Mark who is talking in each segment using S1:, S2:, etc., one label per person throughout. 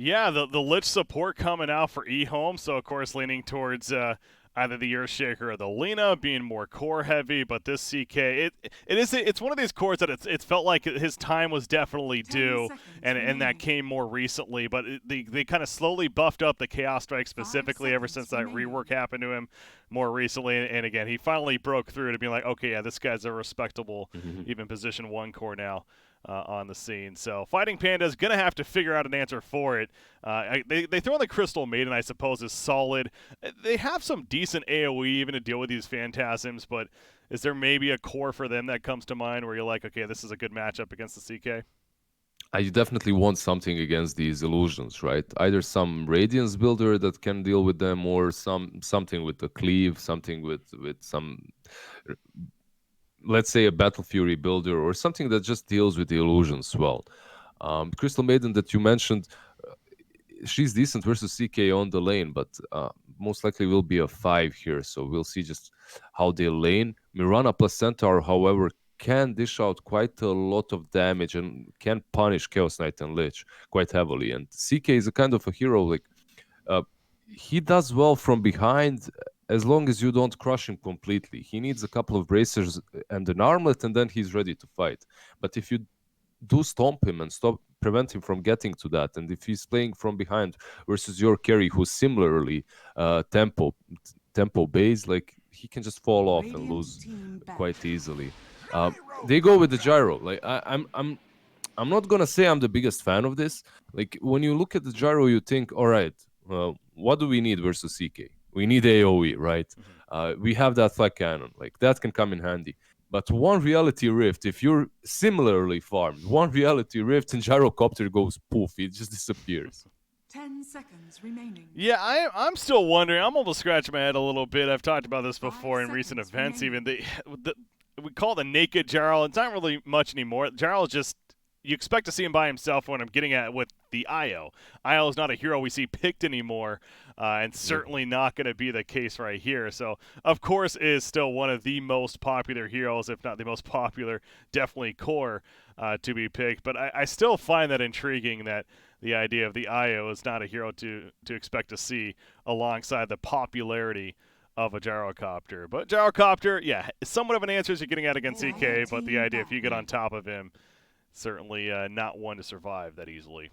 S1: Yeah, the Lich support coming out for EHOME, so of course leaning towards either the Earthshaker or the Lena, being more core heavy. But this CK, it's one of these cores that it's felt like his time was definitely
S2: 10
S1: due,
S2: seconds
S1: and that
S2: remaining.
S1: came more recently. But they kind of slowly buffed up the Chaos Strike
S2: 5
S1: specifically ever since
S2: seconds
S1: that
S2: remaining.
S1: rework happened to him more recently. And again, he finally broke through to being like, okay, yeah, this guy's a respectable, even position one core now. On the scene. So Fighting Panda is going to have to figure out an answer for it. They throw in the Crystal Maiden, I suppose, is solid. They have some decent AoE even to deal with these Phantasms, but is there maybe a core for them that comes to mind where you're like, okay, this is a good matchup against the CK?
S3: I definitely want something against these illusions, right? Either some Radiance builder that can deal with them, or something with the cleave, something with some, let's say, a Battle Fury builder, or something that just deals with the illusions well. Crystal Maiden that you mentioned, she's decent versus CK on the lane, but most likely will be a 5 here. So we'll see just how they lane. Mirana plus Centaur, however, can dish out quite a lot of damage and can punish Chaos Knight and Lich quite heavily. And CK is a kind of a hero, like uh, he does well from behind as long as you don't crush him completely. He needs a couple of bracers and an armlet, and then he's ready to fight. But if you do stomp him and prevent him from getting to that, and if he's playing from behind versus your carry who's similarly tempo based, like he can just fall off and
S2: Radiant
S3: lose
S2: team ban.
S3: quite easily. They go with the gyro. Like I'm not gonna say I'm the biggest fan of this. Like when you look at the gyro, you think, all right, what do we need versus CK? We need AOE, right?
S1: Mm-hmm.
S3: We have that flag cannon, like that can come in handy. But one reality rift, if you're similarly farmed, one reality rift and gyrocopter goes poof, it just disappears.
S2: 10 seconds remaining.
S1: Yeah, I'm still wondering. I'm almost scratching my head a little bit. I've talked about this
S2: 5
S1: before in recent
S2: seconds
S1: events. Even
S2: remaining.
S1: the we call it the naked Jarl. It's not really much anymore. Jarl is just you expect to see him by himself. When I'm getting at with the IO, IO is not a hero we see picked anymore, and certainly not going to be the case right here. So of course is still one of the most popular heroes, if not the most popular, definitely core to be picked. But I still find that intriguing that the idea of the IO is not a hero to expect to see alongside the popularity of a gyrocopter. But gyrocopter, yeah, somewhat of an answer as you're getting at against
S2: Radiant
S1: CK, but the
S2: team
S1: idea if you get
S2: ban.
S1: on top of him, certainly not one to survive that easily.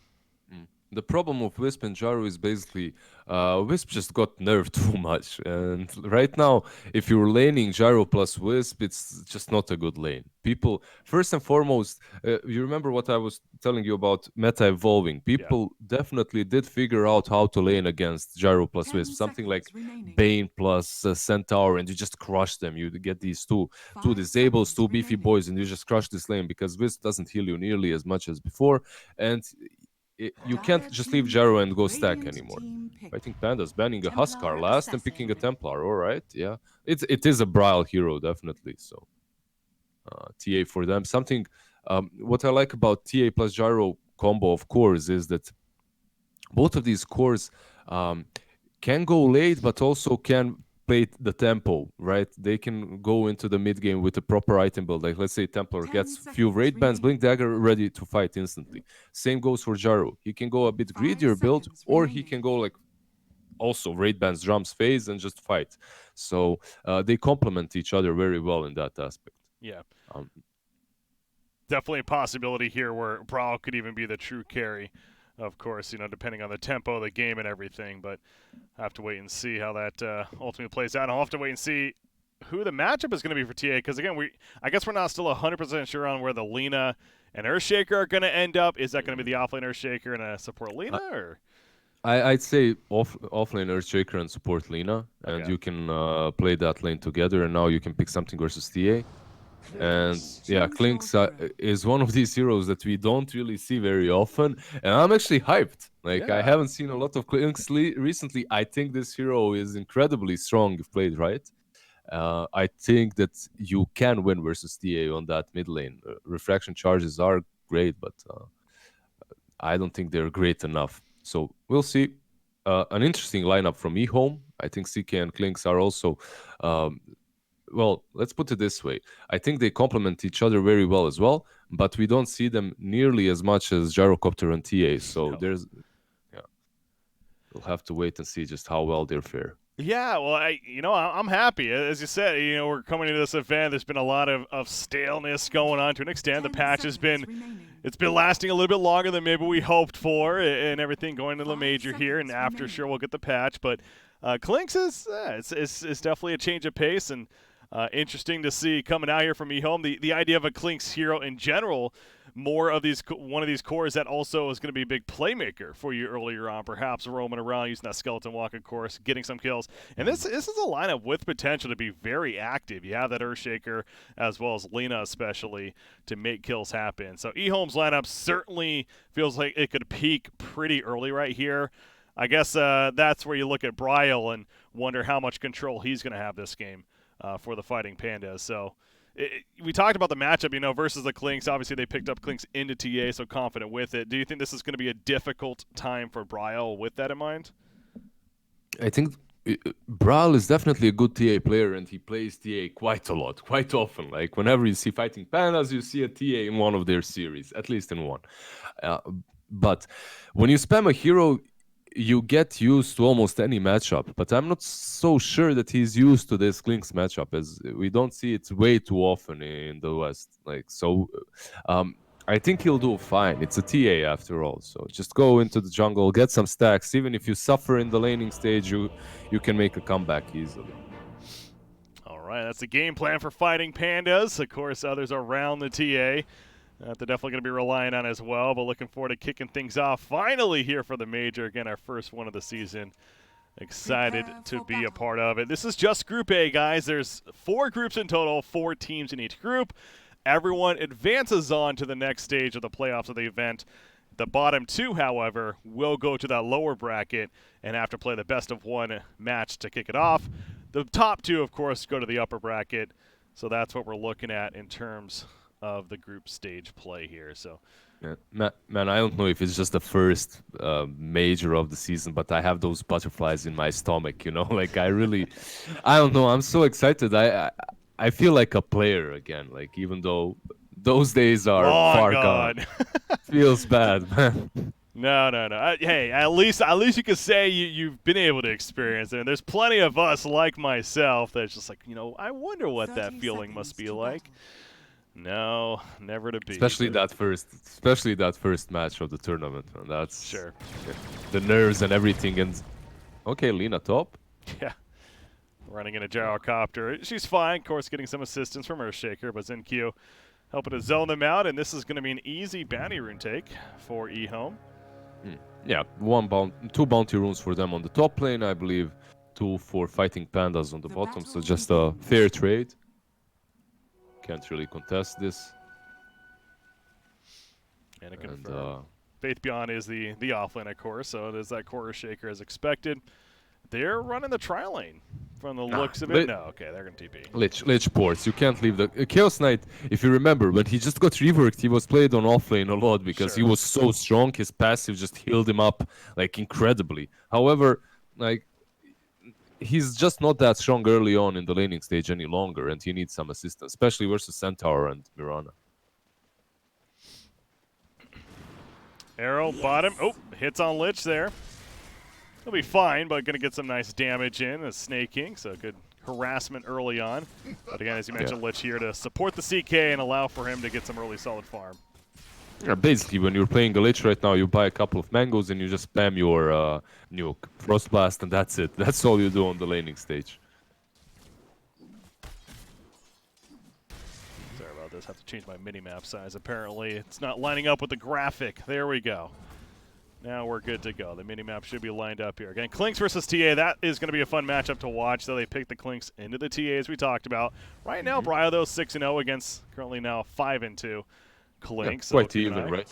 S3: The problem of Wisp and Jaru is basically Wisp just got nerfed too much. And right now, if you're laning Jaru plus Wisp, it's just not a good lane. People, first and foremost, you remember what I was telling you about meta evolving.
S1: Yeah.
S3: People definitely did figure out how to lane against Jaru plus
S2: 10
S3: Wisp. Something like
S2: seconds remaining.
S3: Bane plus Centaur, and you just crush them. You get these two
S2: 5
S3: disables,
S2: seconds
S3: two beefy
S2: remaining.
S3: boys, and you just crush this lane because Wisp doesn't heal you nearly as much as before. And you can't
S2: Dire
S3: just leave
S2: team
S3: Jaro
S2: pick.
S3: and go stack
S2: Radiant
S3: anymore.
S2: team
S3: I
S2: pick.
S3: think PandaS banning a Huskar
S2: Templar
S3: last and picking a
S2: assassin.
S3: Templar. All right, yeah, it is a Braille hero definitely. So TA for them. Something what I like about TA plus Gyro combo of cores is that both of these cores can go late, but also can play the tempo, right? They can go into the mid game with a proper item build. Like let's say Templar
S2: 10
S3: gets few
S2: seconds
S3: raid bands, Blink
S2: remaining.
S3: Dagger ready to fight instantly. Same goes for Jaru. He can go a bit
S2: 5
S3: greedier build,
S2: seconds
S3: or he
S2: remaining.
S3: can go like also raid bands drums phase and just fight. So they complement each other very well in that aspect.
S1: Yeah.
S3: Um,
S1: Definitely a possibility here where Brawl could even be the true carry. Of course, depending on the tempo of the game and everything, but I have to wait and see how that ultimately plays out. I'll have to wait and see who the matchup is going to be for TA, because again, I guess we're not still 100% sure on where the Lena and Earthshaker are going to end up. Is that going to be the offlane Earthshaker and a support Lena, or
S3: I'd say offlane Earthshaker and support Lena, and
S1: okay?
S3: you can play that lane together, and now you can pick something versus TA. And yeah,
S2: Choose your
S3: Klinks
S2: hero.
S3: is one of these heroes that we don't really see very often, and I'm actually hyped. Like I
S1: Yeah,
S3: haven't seen a lot of Klinks recently. I think this hero is incredibly strong if played right. I think that you can win versus TA on that mid lane. Refraction charges are great, but I don't think they're great enough. So we'll see. An interesting lineup from eHome. I think CK and Klinks are also um, well, let's put it this way. I think they complement each other very well as well, but we don't see them nearly as much as Gyrocopter and TA. So
S1: no.
S3: there's, yeah. we'll have to wait and see just how well they fare.
S1: Yeah, well, I'm happy. As you said, we're coming into this event. There's been a lot of staleness going on to an extent. The
S2: 10
S1: patch has been
S2: seconds remaining.
S1: it's been lasting a little bit longer than maybe we hoped for, and everything going to the
S2: 5
S1: major here. And
S2: seconds
S1: after,
S2: remaining.
S1: sure, we'll get the patch. But Clinks is it's definitely a change of pace and interesting to see coming out here from EHOME. The idea of a Clinks hero in general, more of these one of these cores that also is going to be a big playmaker for you earlier on, perhaps roaming around using that skeleton walk, of course, getting some kills. And this is a lineup with potential to be very active. You have that Earthshaker as well as Lena especially to make kills happen. So EHOME's lineup certainly feels like it could peak pretty early right here. I guess that's where you look at Bryle and wonder how much control he's going to have this game for the Fighting Pandas. So we talked about the matchup, versus the Clinks. Obviously, they picked up Clinks into TA, so confident with it. Do you think this is going to be a difficult time for Bryle with that in mind?
S3: I think Brawl is definitely a good TA player, and he plays TA quite a lot, quite often. Like whenever you see Fighting Pandas, you see a TA in one of their series, at least in one. But when you spam a hero, you get used to almost any matchup. But I'm not so sure that he's used to this Clinks matchup, as we don't see it way too often in the West. I think he'll do fine. It's a TA after all. So just go into the jungle, get some stacks. Even if you suffer in the laning stage, you can make a comeback easily.
S1: All right, that's the game plan for Fighting Pandas. Of course, others around the TA they're definitely going to be relying on as well, but looking forward to kicking things off finally here for the Major. Again, our first one of the season. Excited to be a part of it. This is just Group A, guys. There's 4 groups in total, 4 teams in each group. Everyone advances on to the next stage of the playoffs of the event. The bottom 2, however, will go to that lower bracket and have to play the best of 1 match to kick it off. The top 2, of course, go to the upper bracket. So that's what we're looking at in terms of the group stage play here. So,
S3: yeah, man, I don't know if it's just the first major of the season, but I have those butterflies in my stomach. Like I don't know. I'm so excited. I feel like a player again. Like even though those days are far gone, feels bad, man.
S1: No. Hey, at least you can say you've been able to experience it. And there's plenty of us like myself that's just like, I wonder what that feeling must be like. No, never to be.
S3: Especially that first match of the tournament. And that's
S1: sure.
S3: The nerves and everything. And okay, Lena top.
S1: Yeah. Running in a gyrocopter. She's fine, of course, getting some assistance from Earthshaker, but ZenQ helping to zone them out, and this is going to be an easy bounty rune take for EHOME.
S3: Yeah, 2 bounty runes for them on the top lane, I believe. 2 for Fighting Pandas on the bottom, so just a fair trade. Can't really contest this.
S1: And it confirmed. Faith Beyond is the offlane, of course, so it is that core Shaker as expected. They're running the tri lane from the looks of it. No, okay, they're going to TP.
S3: Lich ports. You can't leave the Chaos Knight. If you remember, when he just got reworked, he was played on offlane a lot because he was so strong. His passive just healed him up like incredibly. However, like he's just not that strong early on in the laning stage any longer, and he needs some assistance, especially versus Centaur and Mirana.
S1: Arrow bottom. Oh, hits on Lich there. He'll be fine, but going to get some nice damage in as Snaking, so good harassment early on. But again, as you mentioned, Lich here to support the CK and allow for him to get some early solid farm.
S3: Yeah, basically, when you're playing a Lich right now, you buy a couple of mangoes and you just spam your nuke, Frost Blast, and that's it. That's all you do on the laning stage.
S1: Sorry about this. Have to change my minimap size. Apparently, it's not lining up with the graphic. There we go. Now we're good to go. The minimap should be lined up here. Again, Clinks versus TA. That is going to be a fun matchup to watch. So they picked the Clinks into the TA as we talked about. Right now, Bryo, though, 6-0 against currently now 5-2. Clinks.
S3: Yeah, quite even, right?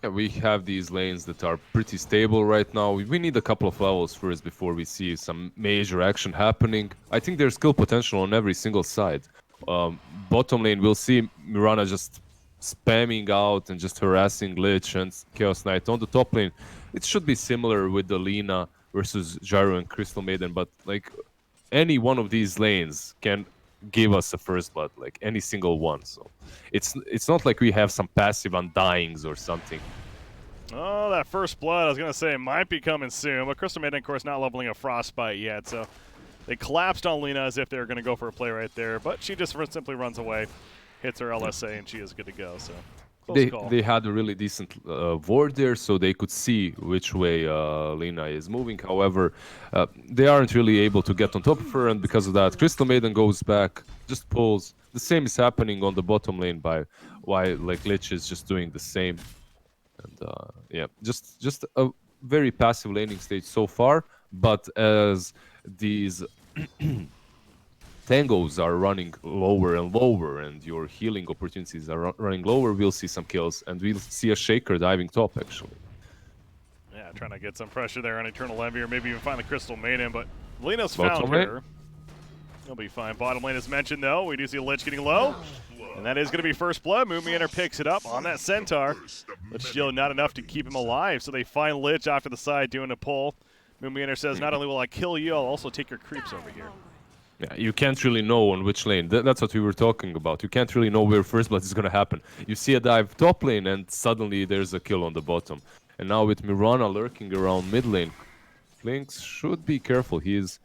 S3: Yeah, we have these lanes that are pretty stable right now. We need a couple of levels first before we see some major action happening. I think there's skill potential on every single side. Bottom lane, we'll see Mirana just spamming out and just harassing Lich and Chaos Knight. On the top lane, it should be similar with the Lina versus Gyro and Crystal Maiden, but like any one of these lanes can give us a first blood, like any single one. So it's not like we have some passive undyings or something.
S1: Oh, that first blood, I was going to say, might be coming soon. But Crystal Maiden, of course, not leveling a Frostbite yet. So they collapsed on Lina as if they were going to go for a play right there. But she just simply runs away, hits her LSA, and she is good to go. So close call.
S3: They had a really decent ward there, so they could see which way Lina is moving. However, they aren't really able to get on top of her, and because of that, Crystal Maiden goes back, just pulls. The same is happening on the bottom lane by why like Lich is just doing the same. And yeah, just a very passive laning stage so far. But as these tangos are running lower and lower, and your healing opportunities are running lower, we'll see some kills, and we'll see a Shaker diving top actually.
S1: Yeah, trying to get some pressure there on Eternal Envy, or maybe even find the Crystal Maiden. But Lina's
S3: Bottom
S1: found
S3: lane?
S1: her. He'll be fine. Bottom lane is mentioned though. We do see Lich getting low. And that is going to be first blood. Moonmeander picks it up on that Centaur. But still not enough to keep him alive. So they find Lich off to the side doing a pull. Moonmeander says, not only will I kill you, I'll also take your creeps over here.
S3: Yeah, you can't really know on which lane. That's what we were talking about. You can't really know where first blood is going to happen. You see a dive top lane, and suddenly there's a kill on the bottom. And now with Mirana lurking around mid lane, Flinks should be careful. He is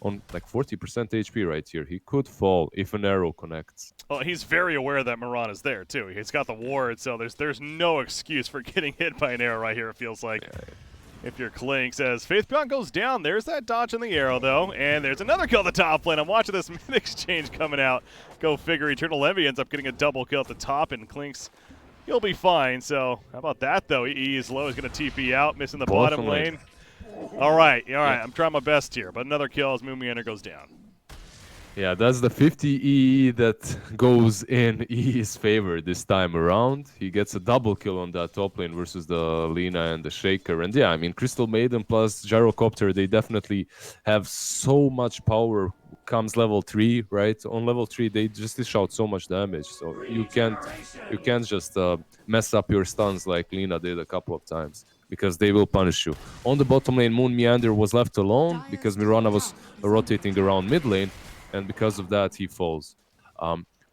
S3: on like 40% HP right here. He could fall if an arrow connects.
S1: Well, he's very aware that Mirana's there, too. He's got the ward, so there's no excuse for getting hit by an arrow right here, it feels like. Yeah. If you're Clink says, Faith Beyond goes down. There's that dodge on the arrow, though. And there's another kill at the top lane. I'm watching this mid exchange coming out. Go figure. Eternal Envy ends up getting a double kill at the top, and Clink's, he'll be fine. So, how about that, though? EE is low. He's going to TP out, missing the bottom lane. All right. I'm trying my best here. But another kill as Moonmeander goes down.
S3: Yeah, that's the 50 EE that goes in EE's favor this time around. He gets a double kill on that top lane versus the Lina and the Shaker. And yeah, I mean, Crystal Maiden plus Gyrocopter, they definitely have so much power. Comes level 3, right? On level 3, they just dish out so much damage. So you can't just mess up your stuns like Lina did a couple of times, because they will punish you. On the bottom lane, Moonmeander was left alone because Mirana was rotating around mid lane. And because of that, he falls.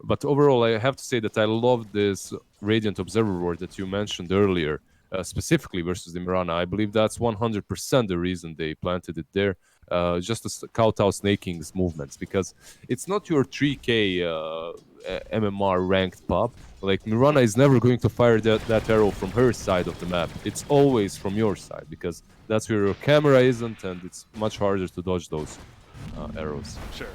S3: But overall, I have to say that I love this Radiant Observer ward that you mentioned earlier, specifically versus the Mirana. I believe that's 100% the reason they planted it there, just to scout out Snaking's movements, because it's not your 3k MMR ranked pop. Like, Mirana is never going to fire that arrow from her side of the map. It's always from your side, because that's where your camera isn't, and it's much harder to dodge those arrows.
S1: Sure.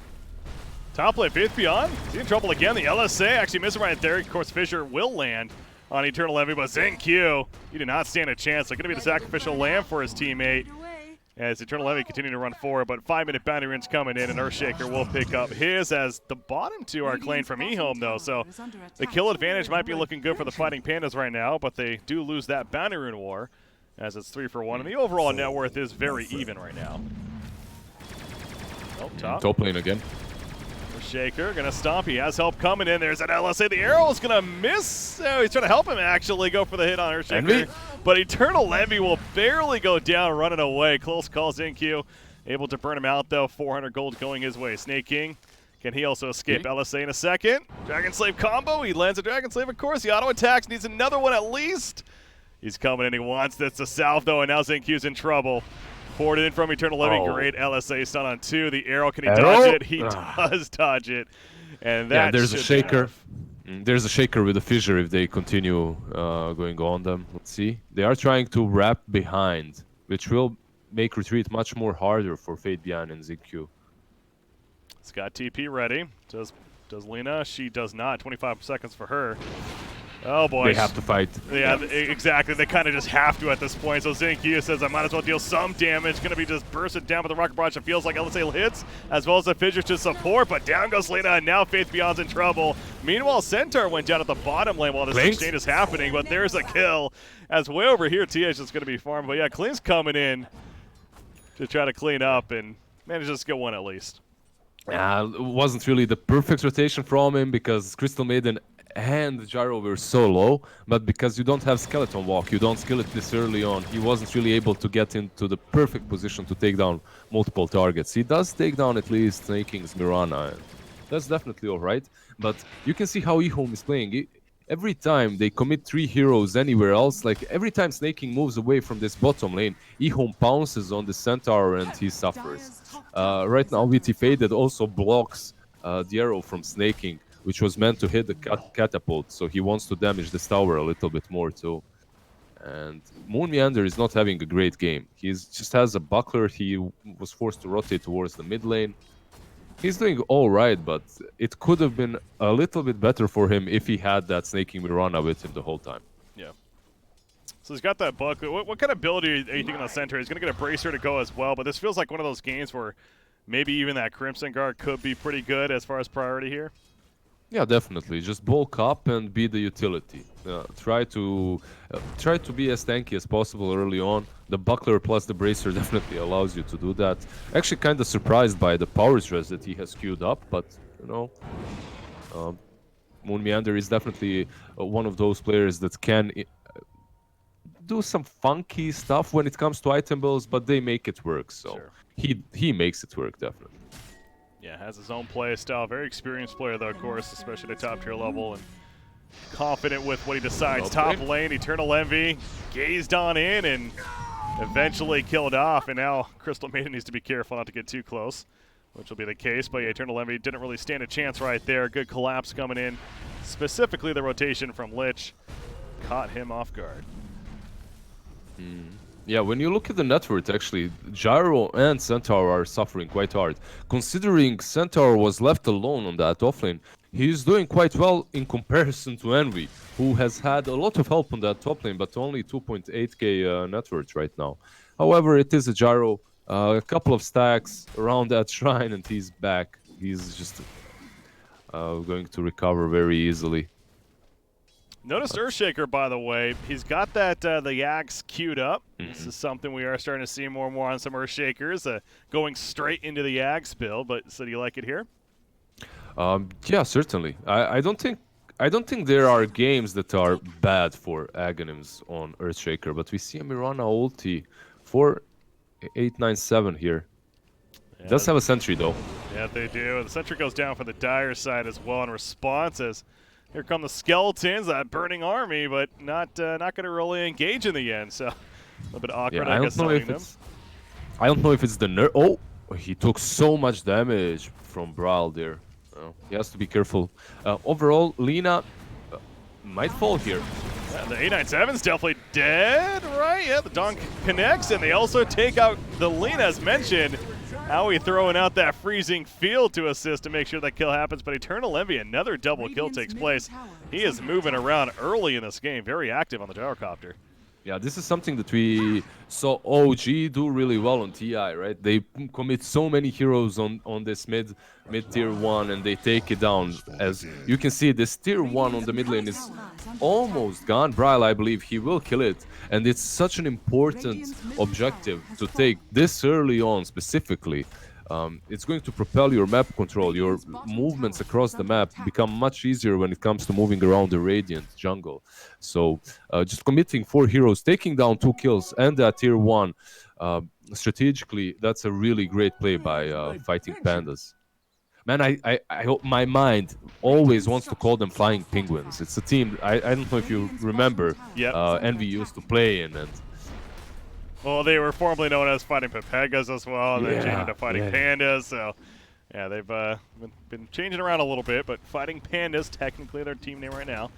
S1: Top lane, Faith Beyond. Is he in trouble again? The LSA actually missing right there. Of course, Fissure will land on Eternal Envy, but ZenQ, he did not stand a chance. They're going to be the sacrificial lamb for his teammate as Eternal Envy continue to run forward, but 5-minute bounty range coming in, and Earthshaker will pick up his as the bottom two are claimed from EHOME, though, so the kill advantage might be looking good for the Fighting Pandas right now, but they do lose that bounty rune war as it's 3-for-1, and the overall net worth is very even right now. Oh,
S3: top lane again.
S1: Shaker gonna stomp. He has help coming in. There's that LSA. The arrow is gonna miss. Oh, he's trying to help him actually go for the hit on Earthshaker. But Eternal Envy will barely go down, running away. Close call, ZenQ. Able to burn him out though. 400 gold going his way. Snake King. Can he also escape LSA in a second? Dragon Slave combo. He lands a Dragon Slave, of course. He auto attacks. Needs another one at least. He's coming in. He wants this to salve though, and now ZenQ's in trouble. Forwarded in from Eternal Envy. Great LSA stun on 2. The arrow, can he dodge it? He does dodge it. And that
S3: there's a Shaker. There's a Shaker with a Fissure if they continue going on them. Let's see. They are trying to wrap behind, which will make retreat much more harder for Fate Beyond and ZenQ.
S1: It's got TP ready. Does Lina? She does not. 25 seconds for her. Oh, boy.
S3: They have to fight.
S1: Yeah, exactly. They kind of just have to at this point. So ZenQ says, I might as well deal some damage. Going to be just bursted down with the Rocket Barrage. It feels like LSA hits, as well as the Fissure to support. But down goes Lina, and now Faith Beyond's in trouble. Meanwhile, Centaur went down at the bottom lane while this exchange is happening. But there's a kill. As way over here, TH is going to be farmed. But yeah, Clink's coming in to try to clean up and manages to get one at least.
S3: It wasn't really the perfect rotation from him because Crystal Maiden and Gyro were so low, but because you don't have Skeleton Walk, you don't skill it this early on, he wasn't really able to get into the perfect position to take down multiple targets. He does take down at least Snake King's Mirana. That's definitely all right. But you can see how EHOME is playing. Every time they commit 3 heroes anywhere else, like every time Snaking moves away from this bottom lane, EHOME pounces on the Centaur and he suffers. Right now, VT Faded also blocks the arrow from Snaking, which was meant to hit the catapult, so he wants to damage this tower a little bit more too. And Moon Meander is not having a great game. He just has a buckler. He was forced to rotate towards the mid lane. He's doing all right, but it could have been a little bit better for him if he had that Snaking Mirana with him the whole time.
S1: Yeah. So he's got that buckler. What kind of ability are you thinking on the center? He's going to get a bracer to go as well, but this feels like one of those games where maybe even that Crimson Guard could be pretty good as far as priority here.
S3: Yeah, definitely. Just bulk up and be the utility. Try to be as tanky as possible early on. The buckler plus the bracer definitely allows you to do that. Actually, kind of surprised by the power stress that he has queued up, but you know, Moon Meander is definitely one of those players that can do some funky stuff when it comes to item builds, but they make it work. So
S1: Sure.
S3: he makes it work definitely.
S1: Yeah, has his own play style. Very experienced player, though, of course, especially at the top tier level, and confident with what he decides. Top lane, Eternal Envy, gazed on in and eventually killed off. And now Crystal Maiden needs to be careful not to get too close, which will be the case. But yeah, Eternal Envy didn't really stand a chance right there. Good collapse coming in. Specifically, the rotation from Lich caught him off guard.
S3: Yeah, when you look at the net worth, actually, Gyro and Centaur are suffering quite hard. Considering Centaur was left alone on that offlane, he's doing quite well in comparison to Envy, who has had a lot of help on that top lane, but only 2.8k net worth right now. However, it is a Gyro, a couple of stacks around that shrine, and he's back. He's just going to recover very easily.
S1: Notice Earthshaker, by the way. He's got that the Yags queued up. This is something we are starting to see more and more on some Earthshakers, going straight into the Yags build. But so do you like it here?
S3: Yeah, certainly. I don't think there are games that are bad for Aghanims on Earthshaker, but we see a Mirana ulti for 897 here.
S1: Yeah,
S3: Does have a sentry though.
S1: Yeah, they do. The sentry goes down for the Dire side as well in response as here come the skeletons, that burning army, but not going to really engage in the end. So a little bit awkward,
S3: Yeah,
S1: I guess, summoning them.
S3: I don't know if it's the nerf. Oh, he took so much damage from Brawl there. He has to be careful. Overall, Lina might fall here.
S1: Yeah, the 897's definitely dead, right? Yeah, the Donk connects, and they also take out the Lina, as mentioned. Howie throwing out that freezing field to assist to make sure that kill happens, but Eternal Envy, another double kill takes place. He is moving around early in this game, very active on the gyrocopter.
S3: Yeah, this is something that we saw OG do really well on TI, right? They commit so many heroes on this mid tier 1 and they take it down. As you can see, this tier 1 on the mid lane is almost gone. Braille, I believe he will kill it. And it's such an important objective to take this early on specifically. It's going to propel your map control. Your movements across the map become much easier when it comes to moving around the Radiant jungle. So just committing 4 heroes, taking down 2 kills and that tier 1, strategically, that's a really great play by Fighting Pandas. Man, I hope my mind always wants to call them Flying Penguins. It's a team, I don't know if you remember, Envy used to play in. And
S1: well, they were formerly known as Fighting Pepegas as well, and then changed to Fighting Pandas. So, yeah, they've been changing around a little bit, but Fighting Pandas, technically their team name right now.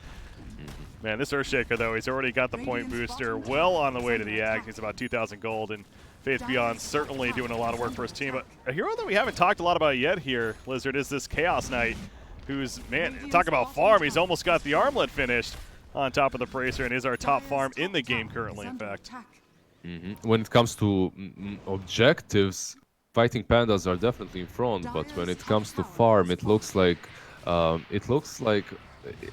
S1: Man, this Earthshaker, though, he's already got the point booster well on the way to the Ag. He's about 2,000 gold, and Faith Beyond certainly doing a lot of work for his team. But a hero that we haven't talked a lot about yet here, Lizard, is this Chaos Knight, who's, man, talk about farm. He's almost got the armlet finished on top of the Bracer and is our top farm in the game currently, in fact.
S3: When it comes to objectives, Fighting Pandas are definitely in front, but when it comes to farm, it looks like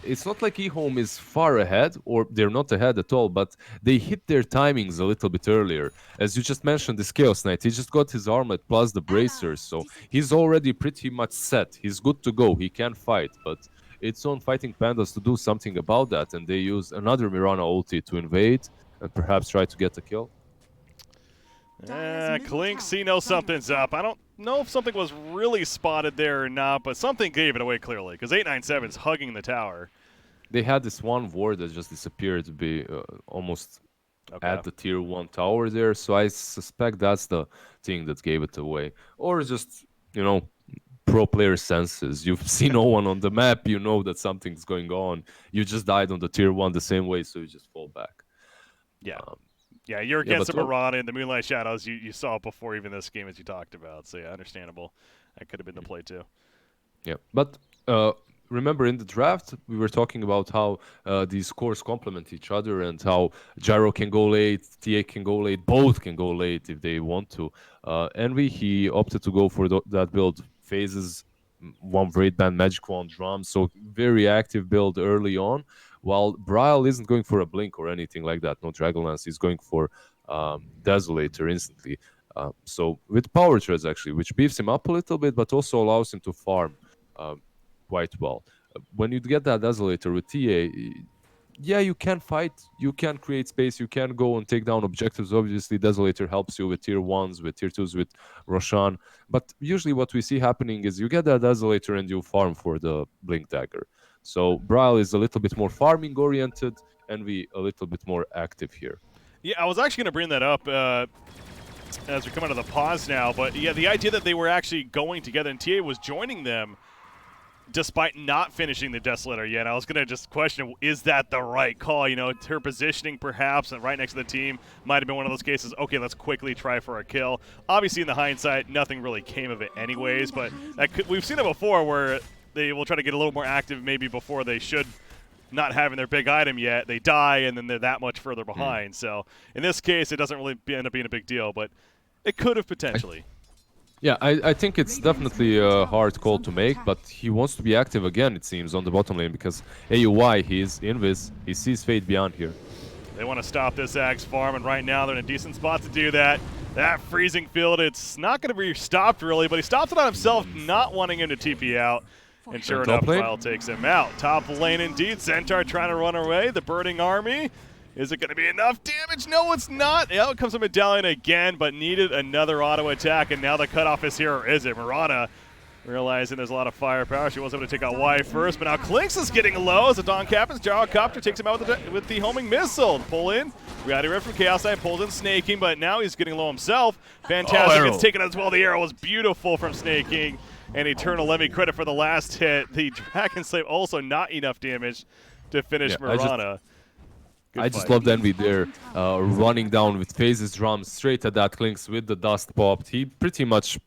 S3: it's not like EHOME is far ahead, or they're not ahead at all, but they hit their timings a little bit earlier. As you just mentioned, this Chaos Knight, he just got his armlet plus the bracers, so he's already pretty much set. He's good to go, he can fight, but it's on Fighting Pandas to do something about that, and they use another Mirana ulti to invade and perhaps try to get a kill.
S1: Clinks, he knows something's up. I don't know if something was really spotted there or not, but something gave it away clearly, because 897's hugging the tower.
S3: They had this one ward that just disappeared to be almost at the tier 1 tower there, so I suspect that's the thing that gave it away. Or just, pro player senses. You've seen no one on the map, you know that something's going on. You just died on the tier 1 the same way, so you just fall back.
S1: Yeah. You're against the Mirana and the Moonlight Shadows. You saw it before even this game, as you talked about. So, yeah, understandable. That could have been the play, too.
S3: Yeah, but remember in the draft, we were talking about how these cores complement each other and how Gyro can go late, TA can go late, both can go late if they want to. Envy, he opted to go for that build. Phases, one Braid Band, Magic Wand, Drums, so very active build early on, while Bryle isn't going for a Blink or anything like that, no Dragonlance, he's going for Desolator instantly. So with power treads actually, which beefs him up a little bit, but also allows him to farm quite well. When you get that Desolator with TA, yeah, you can fight, you can create space, you can go and take down objectives. Obviously, Desolator helps you with tier 1s, with tier 2s, with Roshan. But usually what we see happening is you get that Desolator and you farm for the Blink Dagger. So Bryle is a little bit more farming oriented, Envy a little bit more active here.
S1: Yeah, I was actually going to bring that up as we come out of the pause now. But yeah, the idea that they were actually going together and TA was joining them despite not finishing the Desolator yet. I was going to just question, is that the right call? Her positioning perhaps right next to the team might have been one of those cases, okay, let's quickly try for a kill. Obviously, in the hindsight, nothing really came of it anyways, but we've seen it before where they will try to get a little more active maybe before they should, not having their big item yet. They die, and then they're that much further behind. So in this case, it doesn't really end up being a big deal, but it could have potentially.
S3: Yeah, I think it's definitely a hard call to make, but he wants to be active again, it seems, on the bottom lane, because AUI, he's Invis, he sees Fate Beyond here.
S1: They want to stop this Axe farm, and right now they're in a decent spot to do that. That freezing field, it's not going to be stopped really, but he stops it on himself, not wanting him to TP out. And sure enough, Bryle takes him out. Top lane indeed, Centaur trying to run away, the Burning Army. Is it going to be enough damage? No, it's not. Out comes a Medallion again, but needed another auto attack, and now the cutoff is here, or is it? Mirana realizing there's a lot of firepower. She was able to take out Y first, but now Clinks is getting low as the Dawn happens. Gyrocopter takes him out with the homing missile. Pull in. Reality Rift from Chaos Side pulls in Snaking, but now he's getting low himself. Fantastic. It's taken as well. The arrow was beautiful from Snaking. And Eternal, let me credit for the last hit. The Dragon Slave also not enough damage to finish Mirana.
S3: I just loved Envy there, running down with Phases Drums straight at that Clinks with the dust popped. He pretty much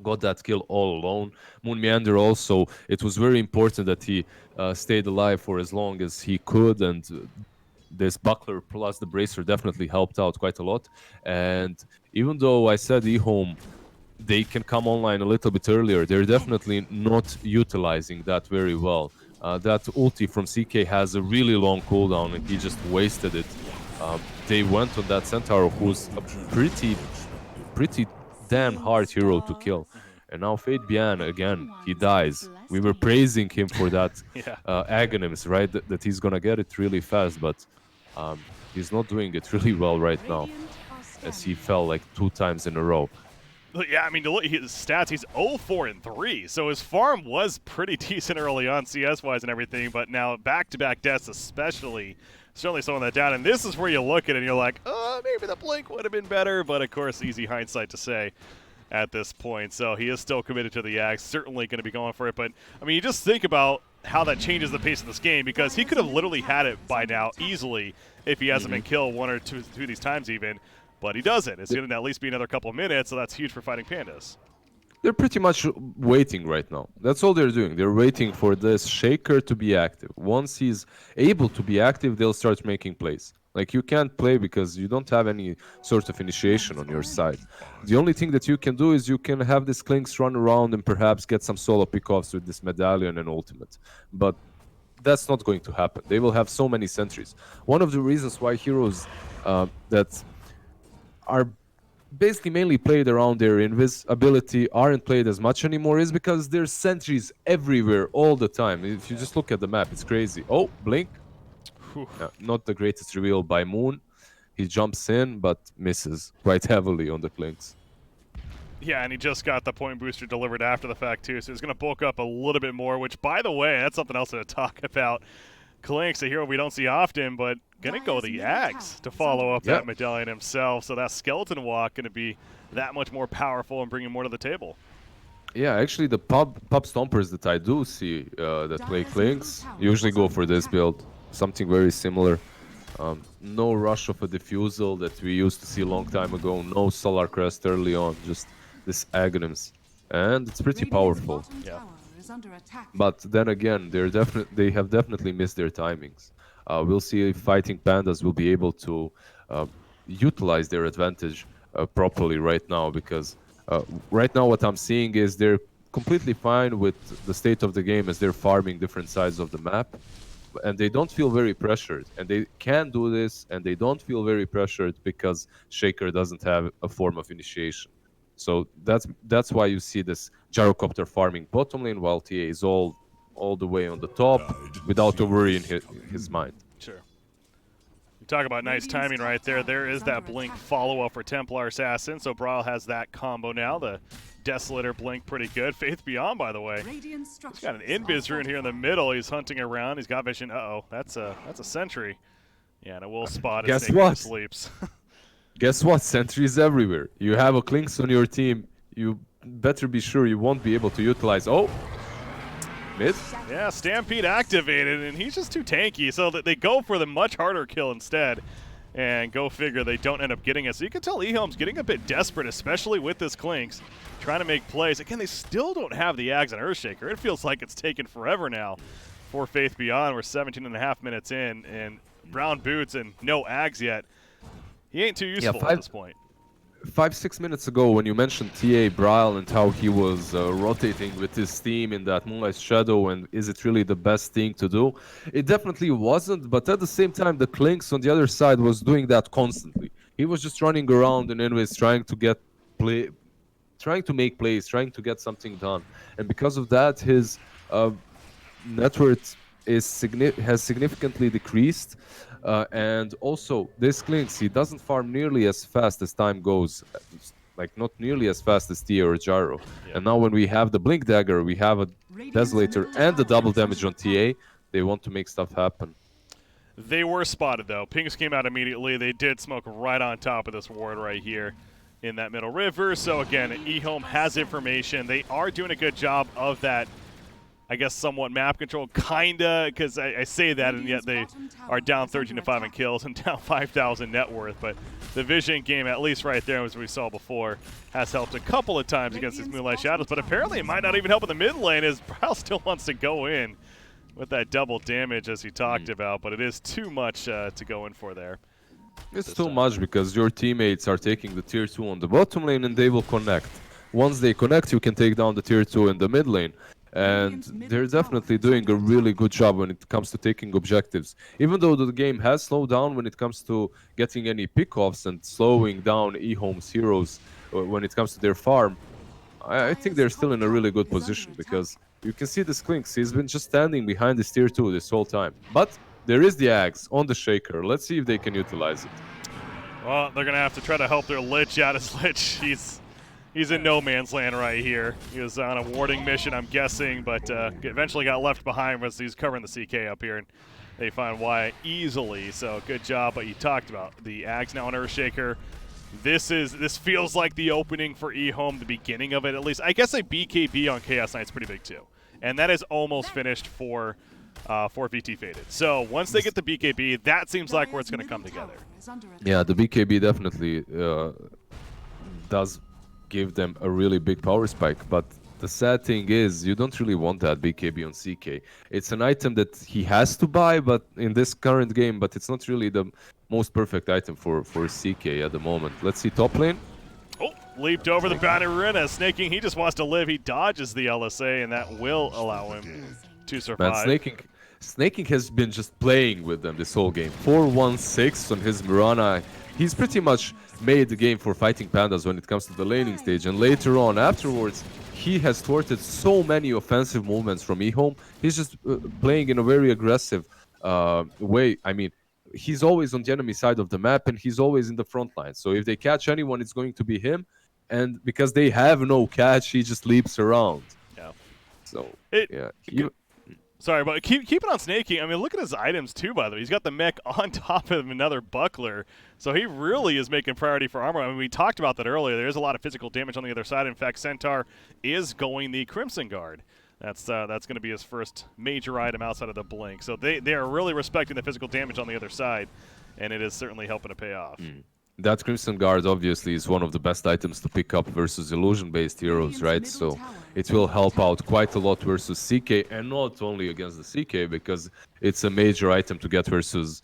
S3: got that kill all alone. Moon Meander also, it was very important that he stayed alive for as long as he could, and this Buckler plus the Bracer definitely helped out quite a lot. And even though I said EHOME, they can come online a little bit earlier, they're definitely not utilizing that very well. That ulti from CK has a really long cooldown, and he just wasted it. They went on that Centaur, who's a pretty damn hard hero to kill. And now Fate Bian, again, he dies. We were praising him for that Aghanims, right? That he's gonna get it really fast, but he's not doing it really well right now, as he fell like 2 times in a row.
S1: Yeah, I mean, to look at his stats, he's 0-4-3, so his farm was pretty decent early on CS-wise and everything, but now back-to-back deaths especially, certainly slowing that down, and this is where you look at it and you're like, oh, maybe the Blink would have been better, but of course, easy hindsight to say at this point, so he is still committed to the Axe, certainly going to be going for it, but, I mean, you just think about how that changes the pace of this game, because he could have literally had it by now easily if he hasn't been killed 1 or 2 of these times even. But he doesn't. It's going to at least be another couple of minutes, so that's huge for fighting PandaS.
S3: They're pretty much waiting right now. That's all they're doing. They're waiting for this Shaker to be active. Once he's able to be active, they'll start making plays. Like, you can't play because you don't have any sort of initiation on your side. The only thing that you can do is you can have this Clinks run around and perhaps get some solo pickoffs with this Medallion and Ultimate. But that's not going to happen. They will have so many sentries. One of the reasons why heroes that are basically mainly played around their invis ability aren't played as much anymore is because there's sentries everywhere all the time. If you just look at the map, it's crazy. Oh, Blink. Not the greatest reveal by Moon. He jumps in, but misses quite heavily on the Clinks.
S1: Yeah, and he just got the point booster delivered after the fact, too, so he's going to bulk up a little bit more, which, by the way, that's something else to talk about. Clinks, a hero we don't see often, but going to go the Axe to follow up that medallion himself, so that Skeleton Walk going to be that much more powerful and bringing more to the table.
S3: Yeah, actually, the pub stompers that I do see that play Clinks usually go for this build. Something very similar. No rush of a diffusal that we used to see a long time ago. No Solar Crest early on. Just this Aghanims. And it's pretty powerful.
S1: Yeah.
S3: But then again, they have definitely missed their timings. We'll see if Fighting Pandas will be able to utilize their advantage properly right now, because right now what I'm seeing is they're completely fine with the state of the game as they're farming different sides of the map, and they don't feel very pressured, and they can do this, and they don't feel very pressured because Shaker doesn't have a form of initiation. So that's why you see this Gyrocopter farming bottom lane while TA is all the way on the top without a worry in his mind.
S1: Sure. You talk about nice timing right there. There is that Blink follow-up for Templar Assassin, so Brawl has that combo now. The Desolator Blink pretty good. Faith Beyond, by the way. He's got an Invis rune here in the middle. He's hunting around. He's got vision. Uh-oh, that's a Sentry. Yeah, and a will spot as Snake sleeps.
S3: Guess what? Sentries everywhere. You have a Clinks on your team. You better be sure you won't be able to utilize. Oh, mid.
S1: Yeah, Stampede activated, and he's just too tanky, so that they go for the much harder kill instead. And go figure, they don't end up getting it. So you can tell EHOME's getting a bit desperate, especially with this Clinks, trying to make plays. Again, they still don't have the Ags on Earthshaker. It feels like it's taken forever now for Faith Beyond. We're 17.5 minutes in, and brown boots and no Ags yet. He ain't too useful at this point.
S3: 5-6 minutes ago, when you mentioned TA Braille and how he was rotating with his team in that Moonlight Shadow, and is it really the best thing to do? It definitely wasn't, but at the same time, the Clinks on the other side was doing that constantly. He was just running around and anyways trying to make plays, trying to get something done. And because of that, his net worth has significantly decreased. And also, this Clinks, he doesn't farm nearly as fast as time goes. Like, not nearly as fast as TA or Gyro. Yeah. And now when we have the Blink Dagger, we have a Desolator and the double damage on TA, they want to make stuff happen.
S1: They were spotted, though. Pings came out immediately. They did smoke right on top of this ward right here in that middle river. So, again, EHOME has information. They are doing a good job of that, I guess, somewhat map control, kinda, because I say that, and yet they are down 13-5 in kills and down 5,000 net worth. But the vision game, at least right there, as we saw before, has helped a couple of times against these Moonlight Shadows. But apparently it might not even help in the mid lane, as Braille still wants to go in with that double damage, as he talked about. But it is too much to go in for there.
S3: It's too much because your teammates are taking the tier 2 on the bottom lane, and they will connect. Once they connect, you can take down the tier 2 in the mid lane. And they're definitely doing a really good job when it comes to taking objectives. Even though the game has slowed down when it comes to getting any pickoffs and slowing down EHOME's heroes when it comes to their farm, I think they're still in a really good position, because you can see this Clinks, he's been just standing behind this tier 2 this whole time. But there is the Axe on the Shaker. Let's see if they can utilize it.
S1: Well, they're going to have to try to help their Lich out. As Lich, he's in no man's land right here. He was on a warding mission, I'm guessing, but eventually got left behind as he's covering the CK up here, and they find why easily. So good job. But you talked about the Ags now on Earthshaker. This feels like the opening for EHOME, the beginning of it at least. I guess a BKB on Chaos Knight's pretty big too, and that is almost finished for VT Faded. So once they get the BKB, that seems like where it's going to come together.
S3: Yeah, the BKB definitely does give them a really big power spike, but the sad thing is you don't really want that BKB on CK. It's an item that he has to buy, but in this current game, but it's not really the most perfect item for CK at the moment. Let's see top lane.
S1: Oh, leaped over the boundary arena. Snaking, he just wants to live. He dodges the LSA, and that will allow him to survive.
S3: Man, Snaking has been just playing with them this whole game. 4-1-6 on his Mirana. He's pretty much made the game for Fighting Pandas when it comes to the laning stage, and later on, afterwards, he has thwarted so many offensive movements from EHOME. He's just playing in a very aggressive way. I mean, he's always on the enemy side of the map, and he's always in the front line. So if they catch anyone, it's going to be him. And because they have no catch, he just leaps around.
S1: Yeah.
S3: So
S1: It-
S3: yeah,
S1: Sorry, but keep it on snaking. I mean, look at his items too. By the way, he's got the mech on top of another buckler, so he really is making priority for armor. I mean, we talked about that earlier. There is a lot of physical damage on the other side. In fact, Centaur is going the Crimson Guard. That's going to be his first major item outside of the blink. So they are really respecting the physical damage on the other side, and it is certainly helping to pay off.
S3: that Crimson Guard obviously is one of the best items to pick up versus illusion-based heroes, right? So it will help out quite a lot versus CK, and not only against the CK, because it's a major item to get versus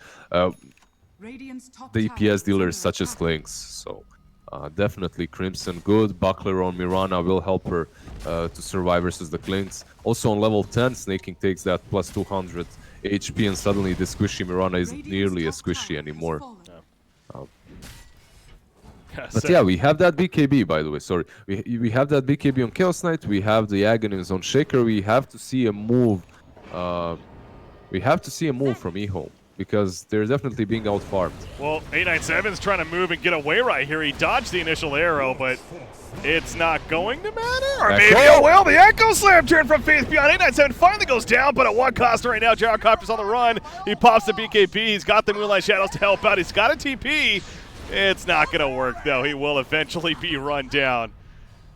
S2: Radiant's top
S3: the
S2: tower
S3: EPS
S2: is
S3: dealers
S2: under
S3: such as
S2: attack.
S3: Clinks. So definitely Crimson good. Buckler on Mirana will help her to survive versus the Clinks. Also on level 10, Snaking takes that plus 200 HP, and suddenly the squishy Mirana isn't
S2: Radiant's
S3: nearly
S2: top
S3: as squishy
S2: tower has
S3: anymore.
S2: fallen.
S3: But yeah, we have that BKB, by the way. Sorry, we have that BKB on Chaos Knight. We have the Aghanim's on Shaker. We have to see a move. We have to see a move from EHOME, because they're definitely being out-farmed.
S1: Well, 897's trying to move and get away right here. He dodged the initial arrow, but it's not going to matter. Or maybe it will. The Echo Slam turn from Faith Beyond. 897 finally goes down, but at what cost right now? Gyrocopter's on the run. He pops the BKB. He's got the Moonlight Shadows to help out. He's got a TP. It's not going to work, though. He will eventually be run down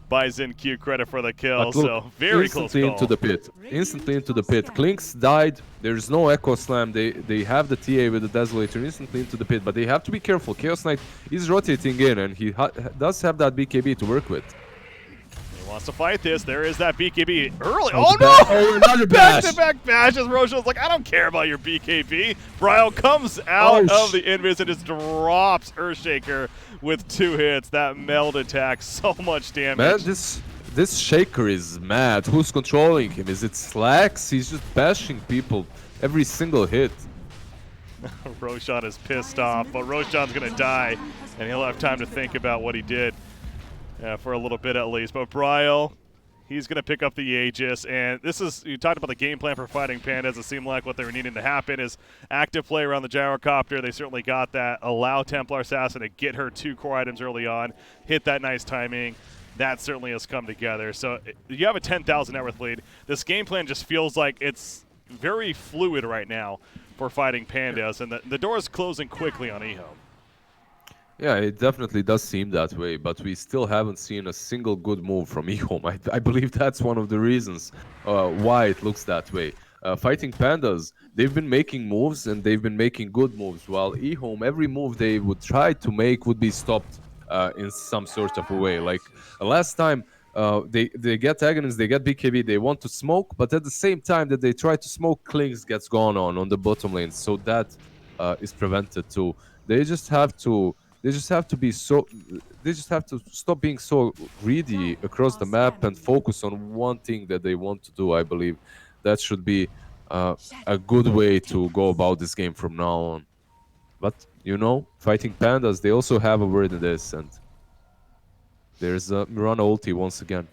S1: by ZinQ. Credit for the kill.
S3: But look,
S1: So very close
S3: instantly
S1: call.
S3: into the pit. Instantly into the pit. Clinks died. There's no Echo Slam. They have the TA with the Desolator instantly into the pit, but they have to be careful. Chaos Knight is rotating in, and he does have that BKB to work with.
S1: He wants to fight this. There is that BKB early.
S3: Oh,
S1: Oh,
S3: bash.
S1: no!
S3: Oh, another bash.
S1: Back-to-back bashes. Roshan's like, I don't care about your BKB. Bryo comes out
S3: Oh,
S1: of the invis and just drops Earthshaker with 2 hits. That meld attack, so much damage.
S3: Man, this Shaker is mad. Who's controlling him? Is it Slacks? He's just bashing people every single hit.
S1: Roshan is pissed off, but Roshan's going to die, and he'll have time to think about what he did for a little bit at least. But Bryo, he's going to pick up the Aegis, and this is, you talked about the game plan for fighting PandaS. It seemed like what they were needing to happen is active play around the Gyrocopter. They certainly got that. Allow Templar Assassin to get her 2 core items early on, hit that nice timing. That certainly has come together. So you have a 10,000 net worth lead. This game plan just feels like it's very fluid right now for fighting PandaS, and the door is closing quickly on EHOME.
S3: Yeah, it definitely does seem that way, but we still haven't seen a single good move from EHOME. I believe that's one of the reasons why it looks that way. Fighting PandaS, they've been making moves, and they've been making good moves, while EHOME, every move they would try to make would be stopped in some sort of a way. Like last time, they get Aghanim's, they get BKB, they want to smoke, but at the same time that they try to smoke, Clinks gets gone on the bottom lane, so that is prevented too. They just have to be so. They just have to stop being so greedy across the map and focus on one thing that they want to do. I believe that should be a good way to go about this game from now on. But you know, fighting PandaS, they also have a word in this, and there's Mirana ulti once again.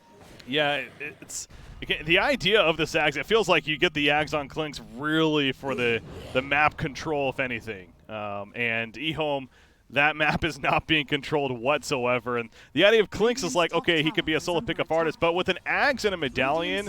S1: Yeah, it's again, the idea of this Ags. It feels like you get the Ags on Clinks really for the map control, if anything. And EHOME, that map is not being controlled whatsoever. And the idea of Clinks is like, okay, he could be a solo pickup artist, but with an Ags and a medallion,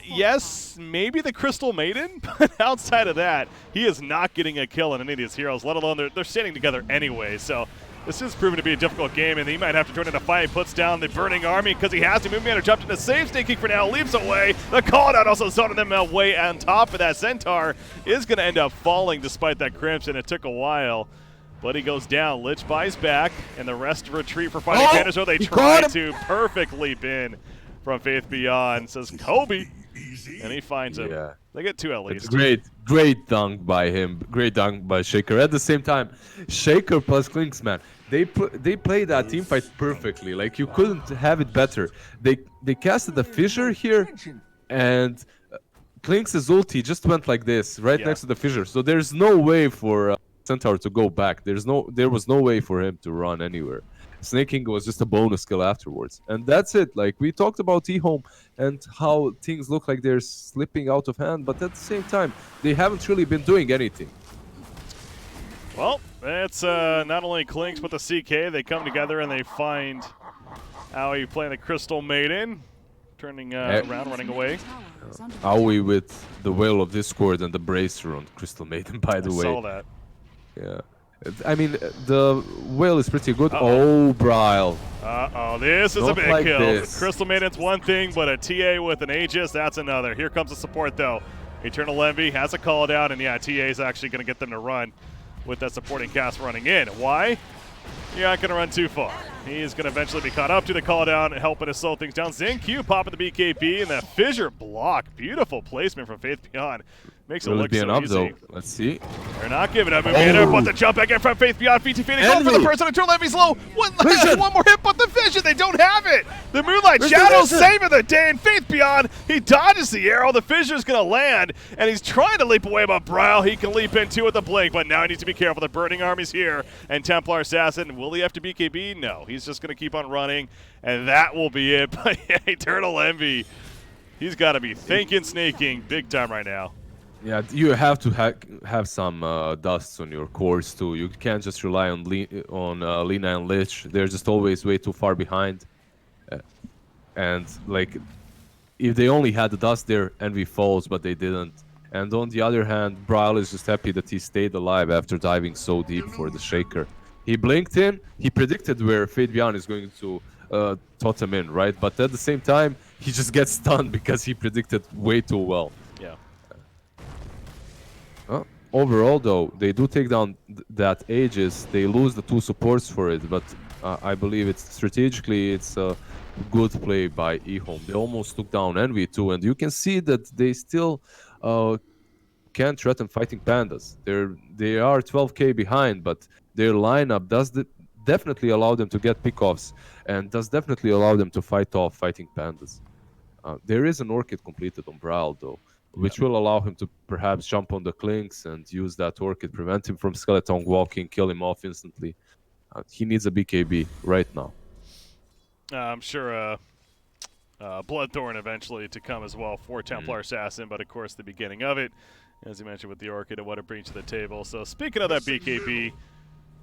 S1: yes, maybe the Crystal Maiden, but outside of that, he is not getting a kill on any of these heroes, let alone they're standing together anyway. So this is proven to be a difficult game, and he might have to join in a fight. He puts down the Burning Army because he has to. Moonmanor jumped into save. Snaking for now, leaps away. The call out also zoning them away on top of that. Centaur is going to end up falling despite that Crimson. It took a while, but he goes down. Lich buys back, and the rest retreat for fighting PandaS. So they try to perfect leap in from Faith Beyond, says Kobe, and he finds him.
S3: Yeah.
S1: They get 2 at least.
S3: Great dunk by him. Great dunk by Shaker. At the same time, Shaker plus Clinks, man, they play that team fight perfectly. Like, you couldn't have it better. They casted a fissure here, and Clinks' ulti just went like this, right next to the fissure. So there's no way for Centaur to go back. There was no way for him to run anywhere. Snaking was just a bonus skill afterwards, and that's it. Like, we talked about EHOME and how things look like they're slipping out of hand, but at the same time, they haven't really been doing anything.
S1: Well, it's not only Clinks but the CK. They come together and they find Aoi playing the Crystal Maiden, turning around, running away.
S3: Aoi with the Whale of Discord and the Bracer on Crystal Maiden, by the
S1: I
S3: way.
S1: saw that.
S3: Yeah. I mean, the Whale is pretty good. Oh, Bryle.
S1: Uh-oh, this is a
S3: Not
S1: big
S3: like
S1: kill.
S3: this.
S1: Crystal Maiden's one thing, but a TA with an Aegis, that's another. Here comes the support, though. Eternal Envy has a call down, and yeah, TA is actually going to get them to run with that supporting cast running in. Why? You're not going to run too far. He's going to eventually be caught up to the call down, helping to slow things down. Q popping the BKB, and that fissure block. Beautiful placement from Faith Beyond. Makes it
S3: Will
S1: look
S3: it be
S1: so
S3: enough,
S1: easy.
S3: though? Let's see.
S1: They're not giving up. But the jump back in from Faith Beyond. VT Phoenix going for the person. Eternal Envy's low. One more hit, but the vision, they don't have it. The Moonlight Shadows saving the day, and Faith Beyond, he dodges the arrow. The fissure's going to land, and he's trying to leap away, but Bryle, he can leap into with the blink, but now he needs to be careful. The Burning Army's here, and Templar Assassin, will he have to BKB? No, he's just going to keep on running, and that will be it. But Eternal Envy, he's got to be thinking snaking big time right now.
S3: Yeah, you have to have some dusts on your cores too. You can't just rely on Lina and Lich. They're just always way too far behind. And like, if they only had the dust there, Envy falls, but they didn't. And on the other hand, Bryle is just happy that he stayed alive after diving so deep for the Shaker. He blinked in. He predicted where Fade Beyond is going to totem in, right? But at the same time, he just gets stunned because he predicted way too well.
S1: Yeah.
S3: Overall, though, they do take down that Aegis. They lose the 2 supports for it, but I believe it's strategically it's a good play by EHOME. They almost took down Envy too, and you can see that they still can't threaten fighting pandas. They are 12k behind, but their lineup does definitely allow them to get pickoffs and does definitely allow them to fight off fighting pandas. There is an Orchid completed on Bryle, though, which will allow him to perhaps jump on the Clinks and use that Orchid, prevent him from Skeleton walking, kill him off instantly. He needs a BKB right now.
S1: I'm sure Bloodthorn eventually to come as well for Templar Assassin, but of course the beginning of it, as you mentioned with the Orchid and what it brings to the table. So speaking of that BKB,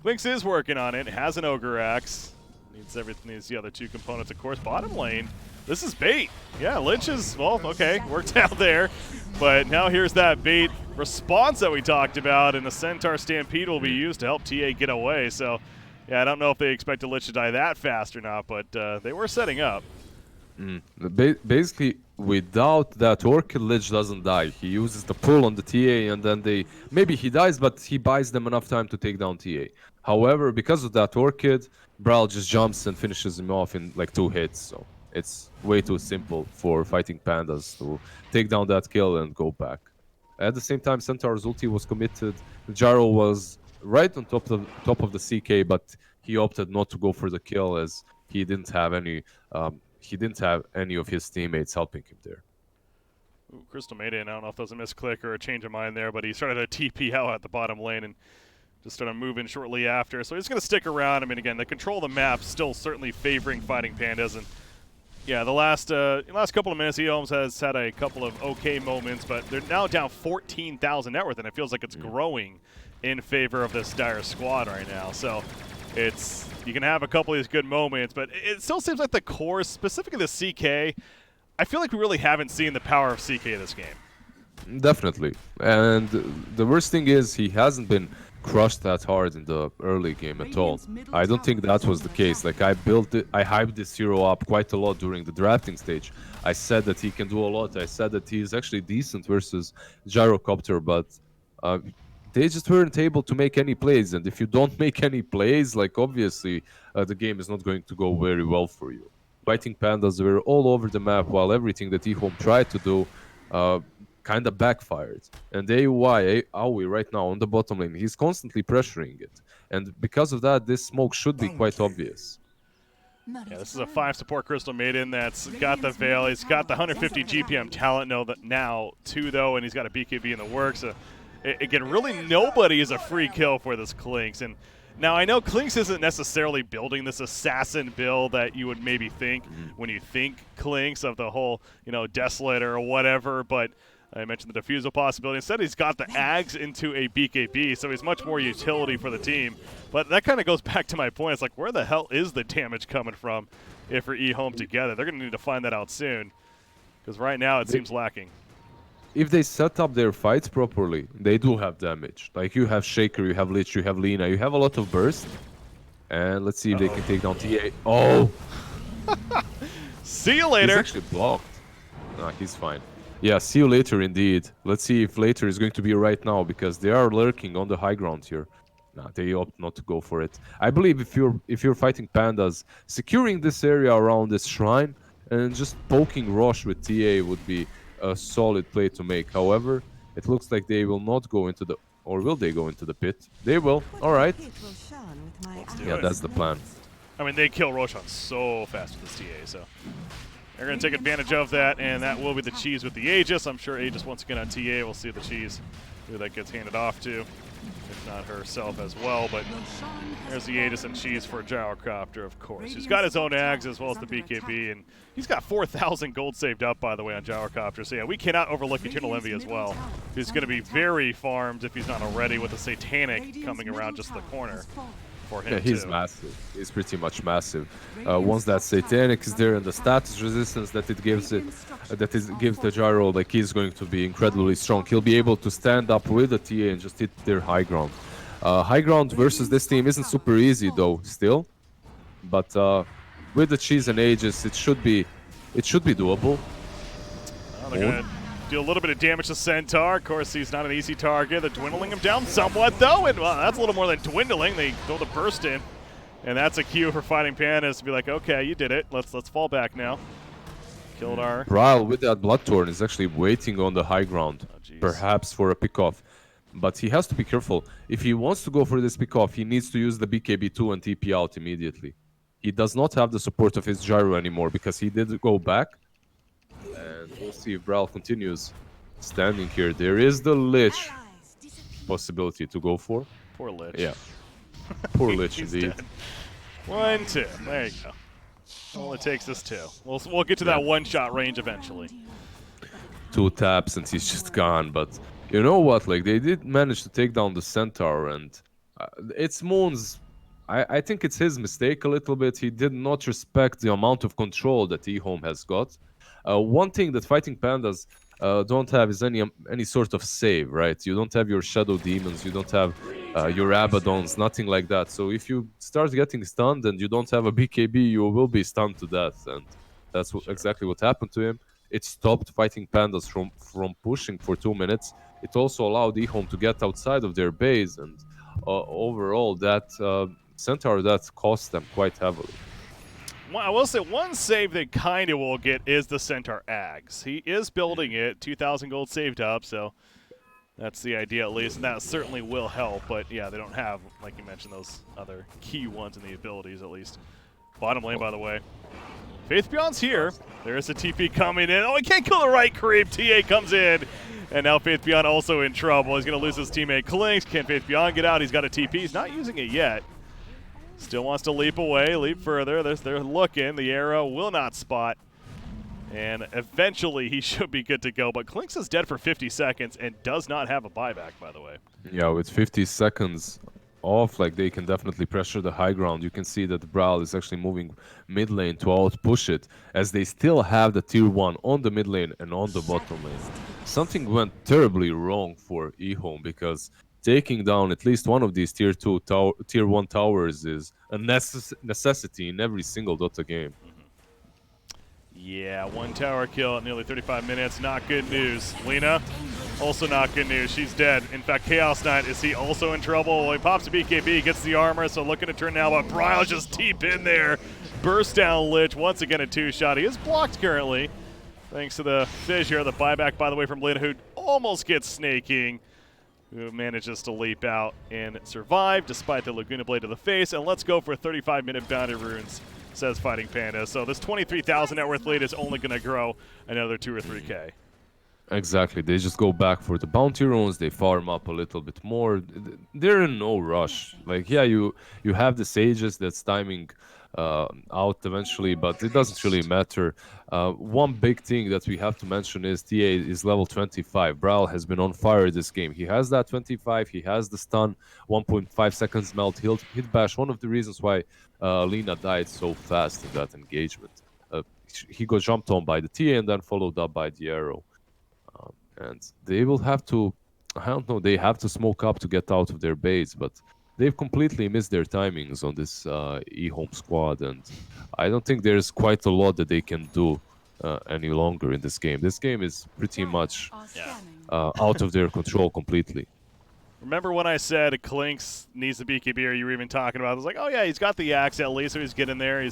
S1: Clinks is working on it, has an Ogre Axe, needs the other 2 components, of course. Bottom lane, this is bait. Yeah, Lich is, well, okay, worked out there. But now here's that bait response that we talked about, and the Centaur Stampede will be used to help TA get away. So, yeah, I don't know if they expected Lich to die that fast or not, but they were setting up.
S3: Basically, without that Orchid, Lich doesn't die. He uses the pull on the TA, and then maybe he dies, but he buys them enough time to take down TA. However, because of that Orchid, Bryle just jumps and finishes him off in like 2 hits. So it's way too simple for fighting pandas to take down that kill and go back. At the same time, Centaur's ulti was committed. Jarl was right on top of the CK, but he opted not to go for the kill as he didn't have any of his teammates helping him there.
S1: Ooh, Crystal Maiden, I don't know if that was a misclick or a change of mind there, but he started to TP out at the bottom lane and just started moving shortly after. So he's going to stick around. I mean, again, the control of the map still certainly favoring fighting pandas. And yeah, the last couple of minutes, EHOME has had a couple of okay moments, but they're now down 14,000 net worth, and it feels like it's growing in favor of this Dire squad right now. So you can have a couple of these good moments, but it still seems like the core, specifically the CK, I feel like we really haven't seen the power of CK this game.
S3: Definitely. And the worst thing is he hasn't been crushed that hard in the early game at all. I don't think that was the case. Like, I hyped this hero up quite a lot during the drafting stage. I said that he can do a lot. I said that he is actually decent versus Gyrocopter, but they just weren't able to make any plays. And if you don't make any plays, like, obviously the game is not going to go very well for you. Fighting pandas were all over the map, while everything that EHOME tried to do kind of backfired. And Aoi right now on the bottom lane, he's constantly pressuring it. And because of that, this smoke should be quite obvious.
S1: Yeah, this is a 5 support Crystal Maiden that's got the Veil. He's got the 150 GPM talent now too, though, and he's got a BKB in the works. So, again, really nobody is a free kill for this Clinks. And now I know Clinks isn't necessarily building this assassin build that you would maybe think when you think Clinks of the whole, Desolator or whatever, but I mentioned the defusal possibility. Instead, he's got the Ags into a BKB, so he's much more utility for the team. But that kind of goes back to my point. It's like, where the hell is the damage coming from if we're EHOME together? They're going to need to find that out soon, because right now it seems lacking.
S3: If they set up their fights properly, they do have damage. Like, you have Shaker, you have Lich, you have Lina, you have a lot of burst. And let's see if they can take down TA. Oh!
S1: See you later!
S3: He's actually blocked. Nah, he's fine. Yeah, see you later indeed. Let's see if later is going to be right now, because they are lurking on the high ground here. Nah, they opt not to go for it. I believe if you're fighting pandas, securing this area around this shrine and just poking Rosh with TA would be a solid play to make. However, it looks like they will not go into the... Or will they go into the pit? They will. Alright. Yeah, that's the plan.
S1: I mean, they kill Roshan so fast with this TA, so they're going to take advantage of that, and that will be the cheese with the Aegis. I'm sure Aegis once again on TA. We'll see the cheese who that gets handed off to, if not herself as well. But there's the Aegis and cheese for Gyrocopter, of course. He's got his own Ags as well as the BKB, and he's got 4,000 gold saved up, by the way, on Gyrocopter. So yeah, we cannot overlook Eternal Envy as well. He's going to be very farmed if he's not already, with the Satanic coming around just the corner. For him,
S3: yeah, he's massive. He's pretty much massive. Once that Satanic is there and the status resistance that it gives gives the Gyro, like, he's going to be incredibly strong. He'll be able to stand up with the TA and just hit their high ground. High ground versus this team isn't super easy though, still. But with the cheese and Aegis, it should be doable.
S1: Well, they're gonna do a little bit of damage to Centaur. Of course, he's not an easy target. They're dwindling him down somewhat, though, and well, that's a little more than dwindling. They throw the burst in, and that's a cue for Fighting PandaS to be like, okay, you did it. Let's fall back now. Killed our...
S3: Brawl with that Bloodthorn is actually waiting on the high ground, perhaps for a pick-off. But he has to be careful. If he wants to go for this pick-off, he needs to use the BKB2 and TP out immediately. He does not have the support of his Gyro anymore, because he did go back. And we'll see if Brawl continues standing here. There is the Lich possibility to go for.
S1: Poor Lich.
S3: Yeah. Poor Lich indeed.
S1: Dead. 1, 2. There you go. Only takes us 2. We'll get to that one-shot range eventually.
S3: 2 taps and he's just gone. But you know what? Like, they did manage to take down the Centaur, and it's Moon's... I think it's his mistake a little bit. He did not respect the amount of control that EHOME has got. One thing that Fighting PandaS don't have is any sort of save, right? You don't have your Shadow Demons, you don't have your Abaddons, nothing like that. So if you start getting stunned and you don't have a BKB, you will be stunned to death, and that's exactly what happened to him. It stopped Fighting PandaS from pushing for 2 minutes. It also allowed EHOME to get outside of their base, and overall, that Centaur, that cost them quite heavily.
S1: I will say one save they kind of will get is the Centaur Ags. He is building it, 2,000 gold saved up, so that's the idea at least, and that certainly will help. But yeah, they don't have, like you mentioned, those other key ones in the abilities at least. Bottom lane, by the way. Faith Beyond's here. There's a TP coming in. Oh, he can't kill the right creep. TA comes in, and now Faith Beyond also in trouble. He's going to lose his teammate Clinks. Can Faith Beyond get out? He's got a TP. He's not using it yet. Still wants to leap away, leap further. They're looking. The arrow will not spot. And eventually he should be good to go. But Clinks is dead for 50 seconds and does not have a buyback, by the way.
S3: Yeah, with 50 seconds off, like, they can definitely pressure the high ground. You can see that the Brawl is actually moving mid lane to out-push it, as they still have the tier 1 on the mid lane and on the bottom lane. Something went terribly wrong for EHOME, because taking down at least one of these tier 1 towers is a necessity in every single Dota game.
S1: Yeah, 1 tower kill at nearly 35 minutes. Not good news. Lina, also not good news. She's dead. In fact, Chaos Knight, is he also in trouble? Well, he pops a BKB, gets the armor, so looking to turn now, but Bryle's just deep in there. Burst down Lich, once again a 2-shot. He is blocked currently, thanks to the fissure. The buyback, by the way, from Lina, who almost gets snaking, who manages to leap out and survive despite the Laguna Blade to the face. And let's go for 35-minute bounty runes, says Fighting PandaS. So this 23,000 net worth lead is only going to grow another 2 or 3K.
S3: Exactly. They just go back for the bounty runes. They farm up a little bit more. They're in no rush. Like, yeah, you have the Sages that's timing out eventually, but it doesn't really matter. One big thing that we have to mention is TA is level 25. Brawl has been on fire this game. He has that 25, he has the stun, 1.5 seconds melt, hit bash. One of the reasons why Lina died so fast in that engagement. He got jumped on by the TA and then followed up by the arrow. And they will have to, I don't know, they have to smoke up to get out of their base, but they've completely missed their timings on this EHOME squad, and I don't think there's quite a lot that they can do any longer in this game. This game is pretty much out of their control completely.
S1: Remember when I said Clinks needs the BKB, or you were even talking about it? I was like, oh yeah, he's got the axe at least, so he's getting there.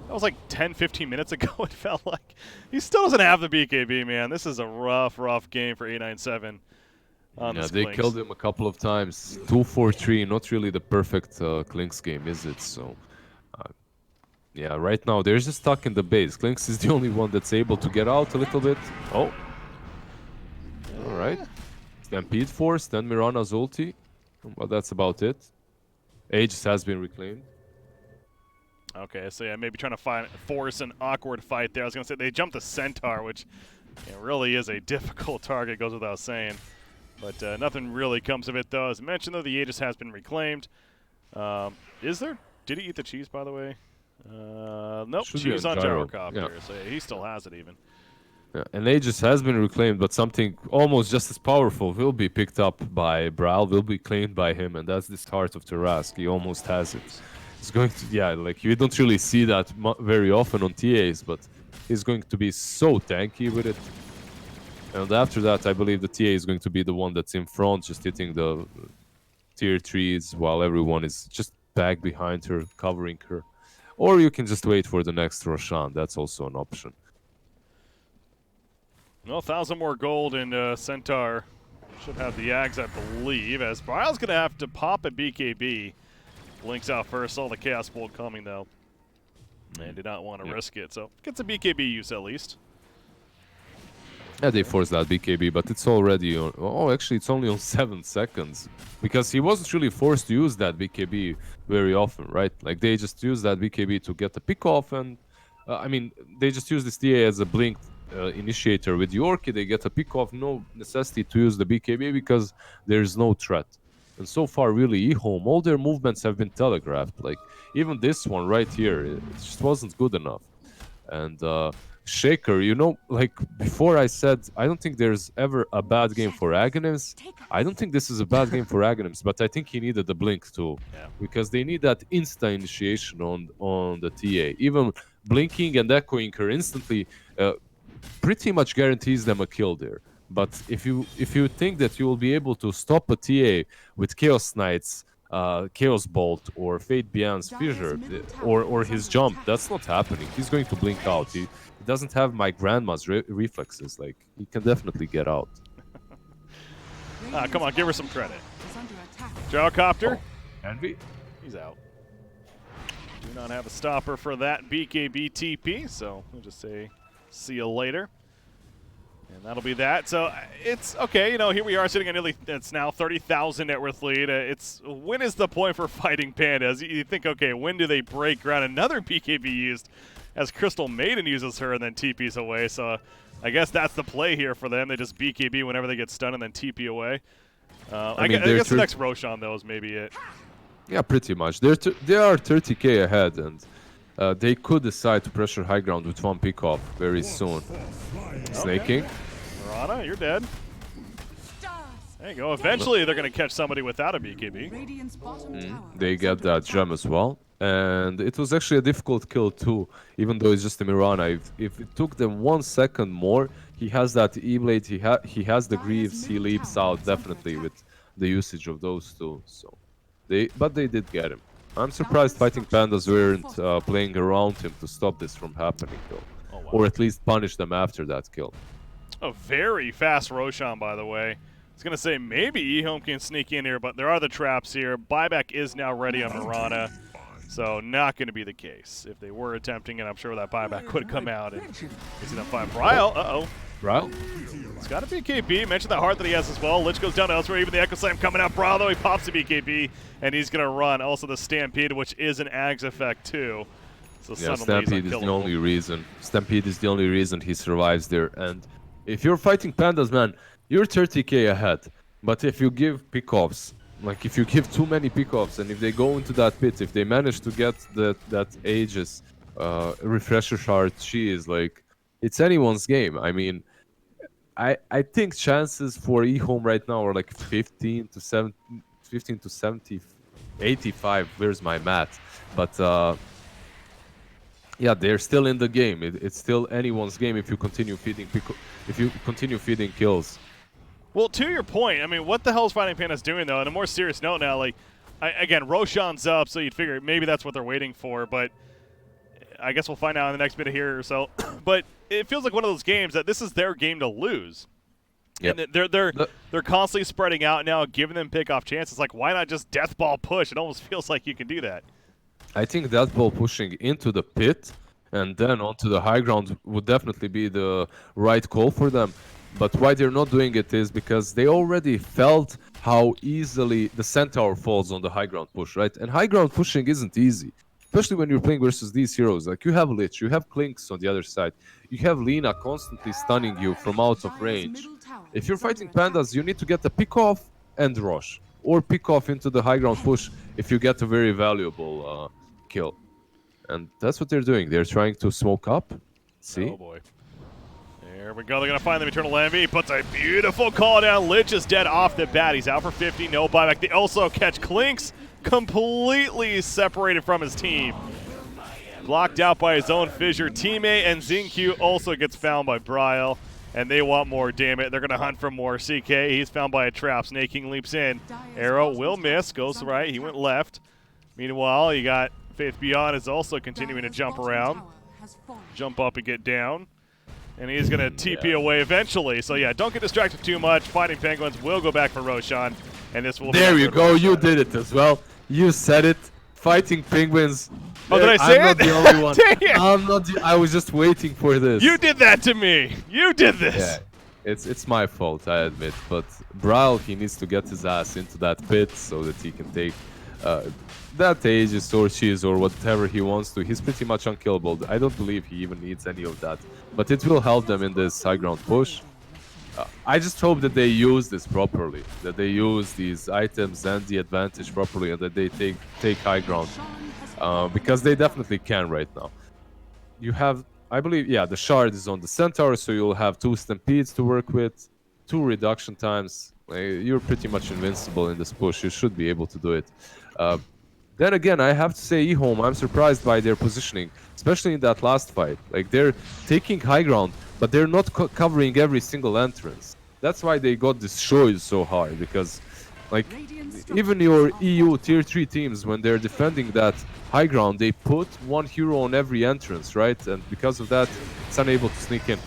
S1: That was like 10, 15 minutes ago, it felt like. He still doesn't have the BKB, man. This is a rough game for 897.
S3: Yeah, they killed him a couple of times. 2-4-3, not really the perfect Clinks game, is it? So, yeah, right now they're just stuck in the base. Clinks is the only one that's able to get out a little bit. Oh. All right. Stampede Force, then Mirana's ulti. Well, that's about it. Aegis has been reclaimed.
S1: Okay, so yeah, maybe trying to force an awkward fight there. I was going to say they jumped the Centaur, which really is a difficult target, goes without saying. But nothing really comes of it, though. As mentioned, though, the Aegis has been reclaimed. Is there? Did he eat the cheese, by the way? Nope, cheese on Gyrocopter. Yeah. So yeah, he still has it, even.
S3: Yeah, and Aegis has been reclaimed, but something almost just as powerful will be picked up by Brawl, will be claimed by him, and that's this Heart of Tarask. He almost has it. It's going to, yeah, like you don't really see that very often on TAs, but he's going to be so tanky with it. And after that, I believe the TA is going to be the one that's in front, just hitting the tier 3s while everyone is just back behind her, covering her. Or you can just wait for the next Roshan. That's also an option.
S1: Well, 1,000 more gold, and Centaur should have the Ags, I believe, as Bryle's going to have to pop a BKB. Blinks out first, saw the Chaos Bolt coming, though. And did not want to risk it, so gets a BKB use at least.
S3: Yeah, they forced that BKB, but it's already on... Oh, actually, it's only on 7 seconds. Because he wasn't really forced to use that BKB very often, right? Like, they just used that BKB to get the pick-off, and... I mean, they just use this TA as a blink initiator with Yorkie. They get a pick-off, no necessity to use the BKB because there's no threat. And so far, really, EHOME, all their movements have been telegraphed. Like, even this one right here, it just wasn't good enough. And Shaker, you know, like, before I said, I don't think there's ever a bad game for Aghanims. I don't think this is a bad game for Aghanims, but I think he needed the blink too. Yeah. Because they need that insta initiation on the TA. Even blinking and echoing her instantly pretty much guarantees them a kill there. But if you think that you will be able to stop a TA with Chaos Knight's Chaos Bolt or Fate Beyond's Fissure or his jump, that's not happening. He's going to blink out. He doesn't have my grandma's reflexes. Like, he can definitely get out.
S1: Come on, give her some credit. Gyrocopter.
S3: Oh, Envy?
S1: He's out. Do not have a stopper for that BKB TP, so we'll just say see you later. And that'll be that. So it's okay. You know, here we are sitting at nearly, it's now 30,000 net worth lead. It's when is the point for fighting PandaS? You think, okay, when do they break ground? Another BKB used as Crystal Maiden uses her and then TPs away. So I guess that's the play here for them. They just BKB whenever they get stunned and then TP away. I guess the next Roshan, though, is maybe it.
S3: Yeah, pretty much. They are 30k ahead, and they could decide to pressure high ground with one pick-off very soon. Snaking.
S1: Mirana, you're dead. There you go. Eventually, they're going to catch somebody without a BKB.
S3: They get that gem as well. And it was actually a difficult kill too, even though it's just a Mirana. If it took them 1 second more, he has that E-Blade, he has the Greaves, he leaps out definitely with the usage of those two. So, but they did get him. I'm surprised Fighting PandaS weren't playing around him to stop this from happening though. Oh, wow. Or at least punish them after that kill.
S1: A very fast Roshan, by the way. I was going to say maybe EHOME can sneak in here, but there are the traps here. Buyback is now ready on Mirana. So not going to be the case. If they were attempting it, I'm sure that buyback could come out. And he's going to find Bryle. Uh-oh.
S3: Bryle?
S1: It's got a BKB. Mentioned the heart that he has as well. Lich goes down elsewhere. Even the Echo Slam coming out. Bryle, though, he pops the BKB, and he's going to run. Also the Stampede, which is an Ags effect, too. So
S3: Yeah,
S1: suddenly he's
S3: Stampede is the
S1: unkillable.
S3: only reason. Stampede is the only reason he survives there. And if you're fighting PandaS, man, you're 30k ahead. But if you give pickoffs, like if you give too many pickoffs, and if they go into that pit, if they manage to get that Aegis refresher shard, she is like, it's anyone's game. I mean, I think chances for EHOME right now are like 15 to 7, 15 to 70, 85. Where's my math? But yeah, they're still in the game. It's still anyone's game if you continue feeding kills.
S1: Well, to your point, I mean, what the hell is Fighting PandaS doing, though? On a more serious note now, like, again, Roshan's up, so you'd figure maybe that's what they're waiting for, but I guess we'll find out in the next bit of here or so. But it feels like one of those games that this is their game to lose.
S3: Yep.
S1: And they're constantly spreading out now, giving them pickoff chances. Like, why not just death ball push? It almost feels like you can do that.
S3: I think that ball pushing into the pit and then onto the high ground would definitely be the right call for them. But why they're not doing it is because they already felt how easily the Centaur falls on the high ground push, right? And high ground pushing isn't easy, especially when you're playing versus these heroes. Like you have Lich, you have Klinks on the other side, you have Lina constantly stunning you from out of range. If you're fighting PandaS, you need to get a pick off and rush, or pick off into the high ground push if you get a very valuable kill. And that's what they're doing. They're trying to smoke up. See?
S1: Oh, boy. There we go. They're going to find the Eternal Envy. Puts a beautiful call down. Lich is dead off the bat. He's out for 50. No buyback. They also catch Klinks completely separated from his team. Blocked out by his own Fissure teammate. And Xingqiu also gets found by Bryle. And they want more, damn it. They're going to hunt for more. CK, he's found by a trap. Snake King leaps in. Arrow will miss. Goes right. He went left. Meanwhile, you got Faith Beyond is also continuing to jump around. Jump up and get down. And he's going to TP away eventually. So, yeah, don't get distracted too much. Fighting Penguins will go back for Roshan. And this will
S3: There
S1: be
S3: you go.
S1: Roshan.
S3: You did it as well. You said it. Fighting Penguins.
S1: Oh, did I say
S3: I'm
S1: it?
S3: not the only one.
S1: Dang it.
S3: I'm not. I was just waiting for this.
S1: You did that to me. You did this.
S3: Yeah, it's my fault, I admit. But Bryle, he needs to get his ass into that pit so that he can take that Aegis or Cheese or whatever he wants to. He's pretty much unkillable. I don't believe he even needs any of that. But it will help them in this high ground push. I just hope that they use this properly, that they use these items and the advantage properly, and that they take high ground. Because they definitely can right now. You have, I believe, yeah, the shard is on the Centaur, so you'll have 2 Stampedes to work with, 2 reduction times. You're pretty much invincible in this push. You should be able to do it. Then again, I have to say, EHOME, I'm surprised by their positioning, especially in that last fight. Like, they're taking high ground, but they're not covering every single entrance. That's why they got destroyed so hard, because, like, even your EU tier 3 teams, when they're defending that high ground, they put 1 hero on every entrance, right? And because of that, it's unable to sneak in.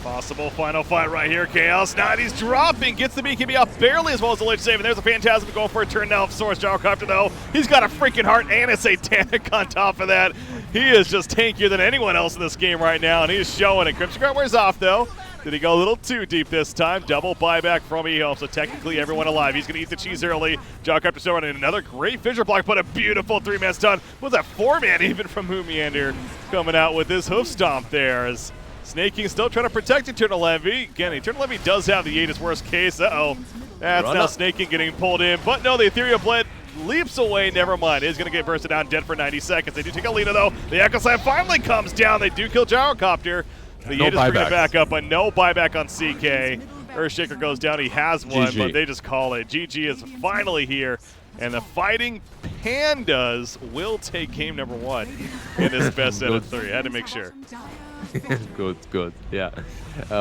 S1: Possible final fight right here. Chaos Knight, he's dropping, gets the BKB off barely as well as the Lich save, and there's a Phantasm going for a turn now of Source Gyrocopter, though. He's got a freaking heart and a Satanic on top of that. He is just tankier than anyone else in this game right now, and he's showing it. Crimson Guard wears off, though. Did he go a little too deep this time? Double buyback from EHOME, so technically everyone alive. He's going to eat the cheese early. Gyrocopter still running another great Fissure block, but a beautiful 3-man stun. Was that 4-man even from Humiander coming out with his hoof stomp there as Snake King still trying to protect Eternal Envy. Again, Eternal Envy does have the Aegis worst case. Uh-oh. That's
S3: Run
S1: now
S3: up.
S1: Snake King getting pulled in. But no, the Ethereal Blade leaps away. Never mind. Is going to get bursted down dead for 90 seconds. They do take a lead, though. The Echo Slam finally comes down. They do kill Gyrocopter. The
S3: No
S1: Aegis bring it
S3: buybacks.
S1: back up, but no buyback on CK. Earthshaker goes down. He has one,
S3: GG.
S1: but they just call it. GG is finally here. And the Fighting PandaS will take game number 1 in this best out of 3. Had to make sure.
S3: Good. Yeah.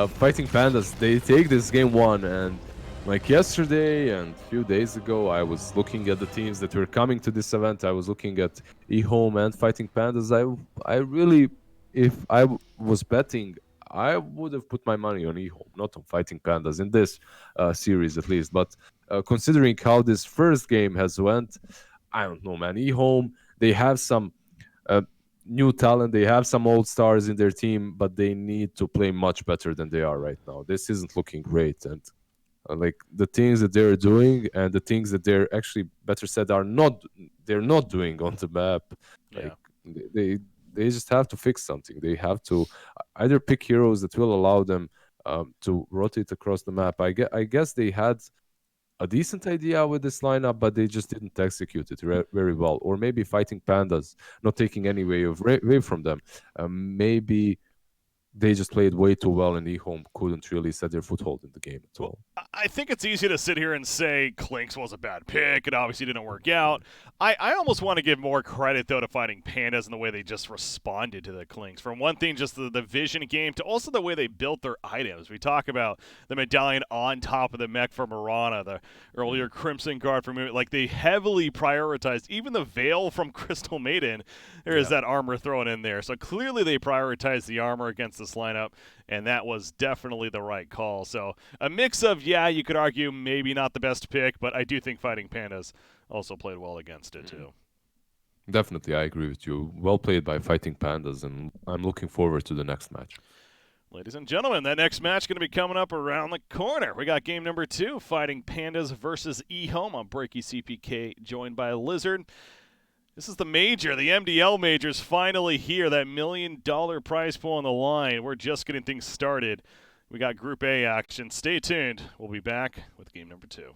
S3: Fighting PandaS, they take this game 1, and like yesterday and a few days ago, I was looking at the teams that were coming to this event. I was looking at EHOME and Fighting PandaS. I really, if I was betting, I would have put my money on EHOME, not on Fighting PandaS in this series at least. But considering how this first game has went, I don't know, man. EHOME, they have some new talent, they have some old stars in their team, but they need to play much better than they are right now. This isn't looking great, and like the things that they're doing and the things that they're actually, better said, they're not doing on the map. Like
S1: Yeah.
S3: they just have to fix something. They have to either pick heroes that will allow them to rotate across the map. I guess they had a decent idea with this lineup, but they just didn't execute it very well. Or maybe fighting pandas, not taking any away from them. Maybe they just played way too well, and EHOME couldn't really set their foothold in the game at all.
S1: I think it's easy to sit here and say Clinks was a bad pick. It obviously didn't work out. I almost want to give more credit, though, to fighting pandas and the way they just responded to the Clinks. From one thing, just the vision game, to also the way they built their items. We talk about the medallion on top of the mech for Mirana, the earlier Crimson Guard for Movement. Like, they heavily prioritized even the Veil from Crystal Maiden. There is that armor thrown in there. So clearly they prioritized the armor against this lineup, and that was definitely the right call. So a mix of, yeah, you could argue maybe not the best pick, but I do think fighting pandas also played well against it too.
S3: Definitely, I agree with you. Well played by fighting pandas, and I'm looking forward to the next match.
S1: Ladies and gentlemen, that next match going to be coming up around the corner. We got game number 2, fighting pandas versus EHOME on Breaky CPK, joined by Lizard. This is the major, the MDL major is finally here. That $1 million prize pool on the line. We're just getting things started. We got Group A action. Stay tuned. We'll be back with game number 2.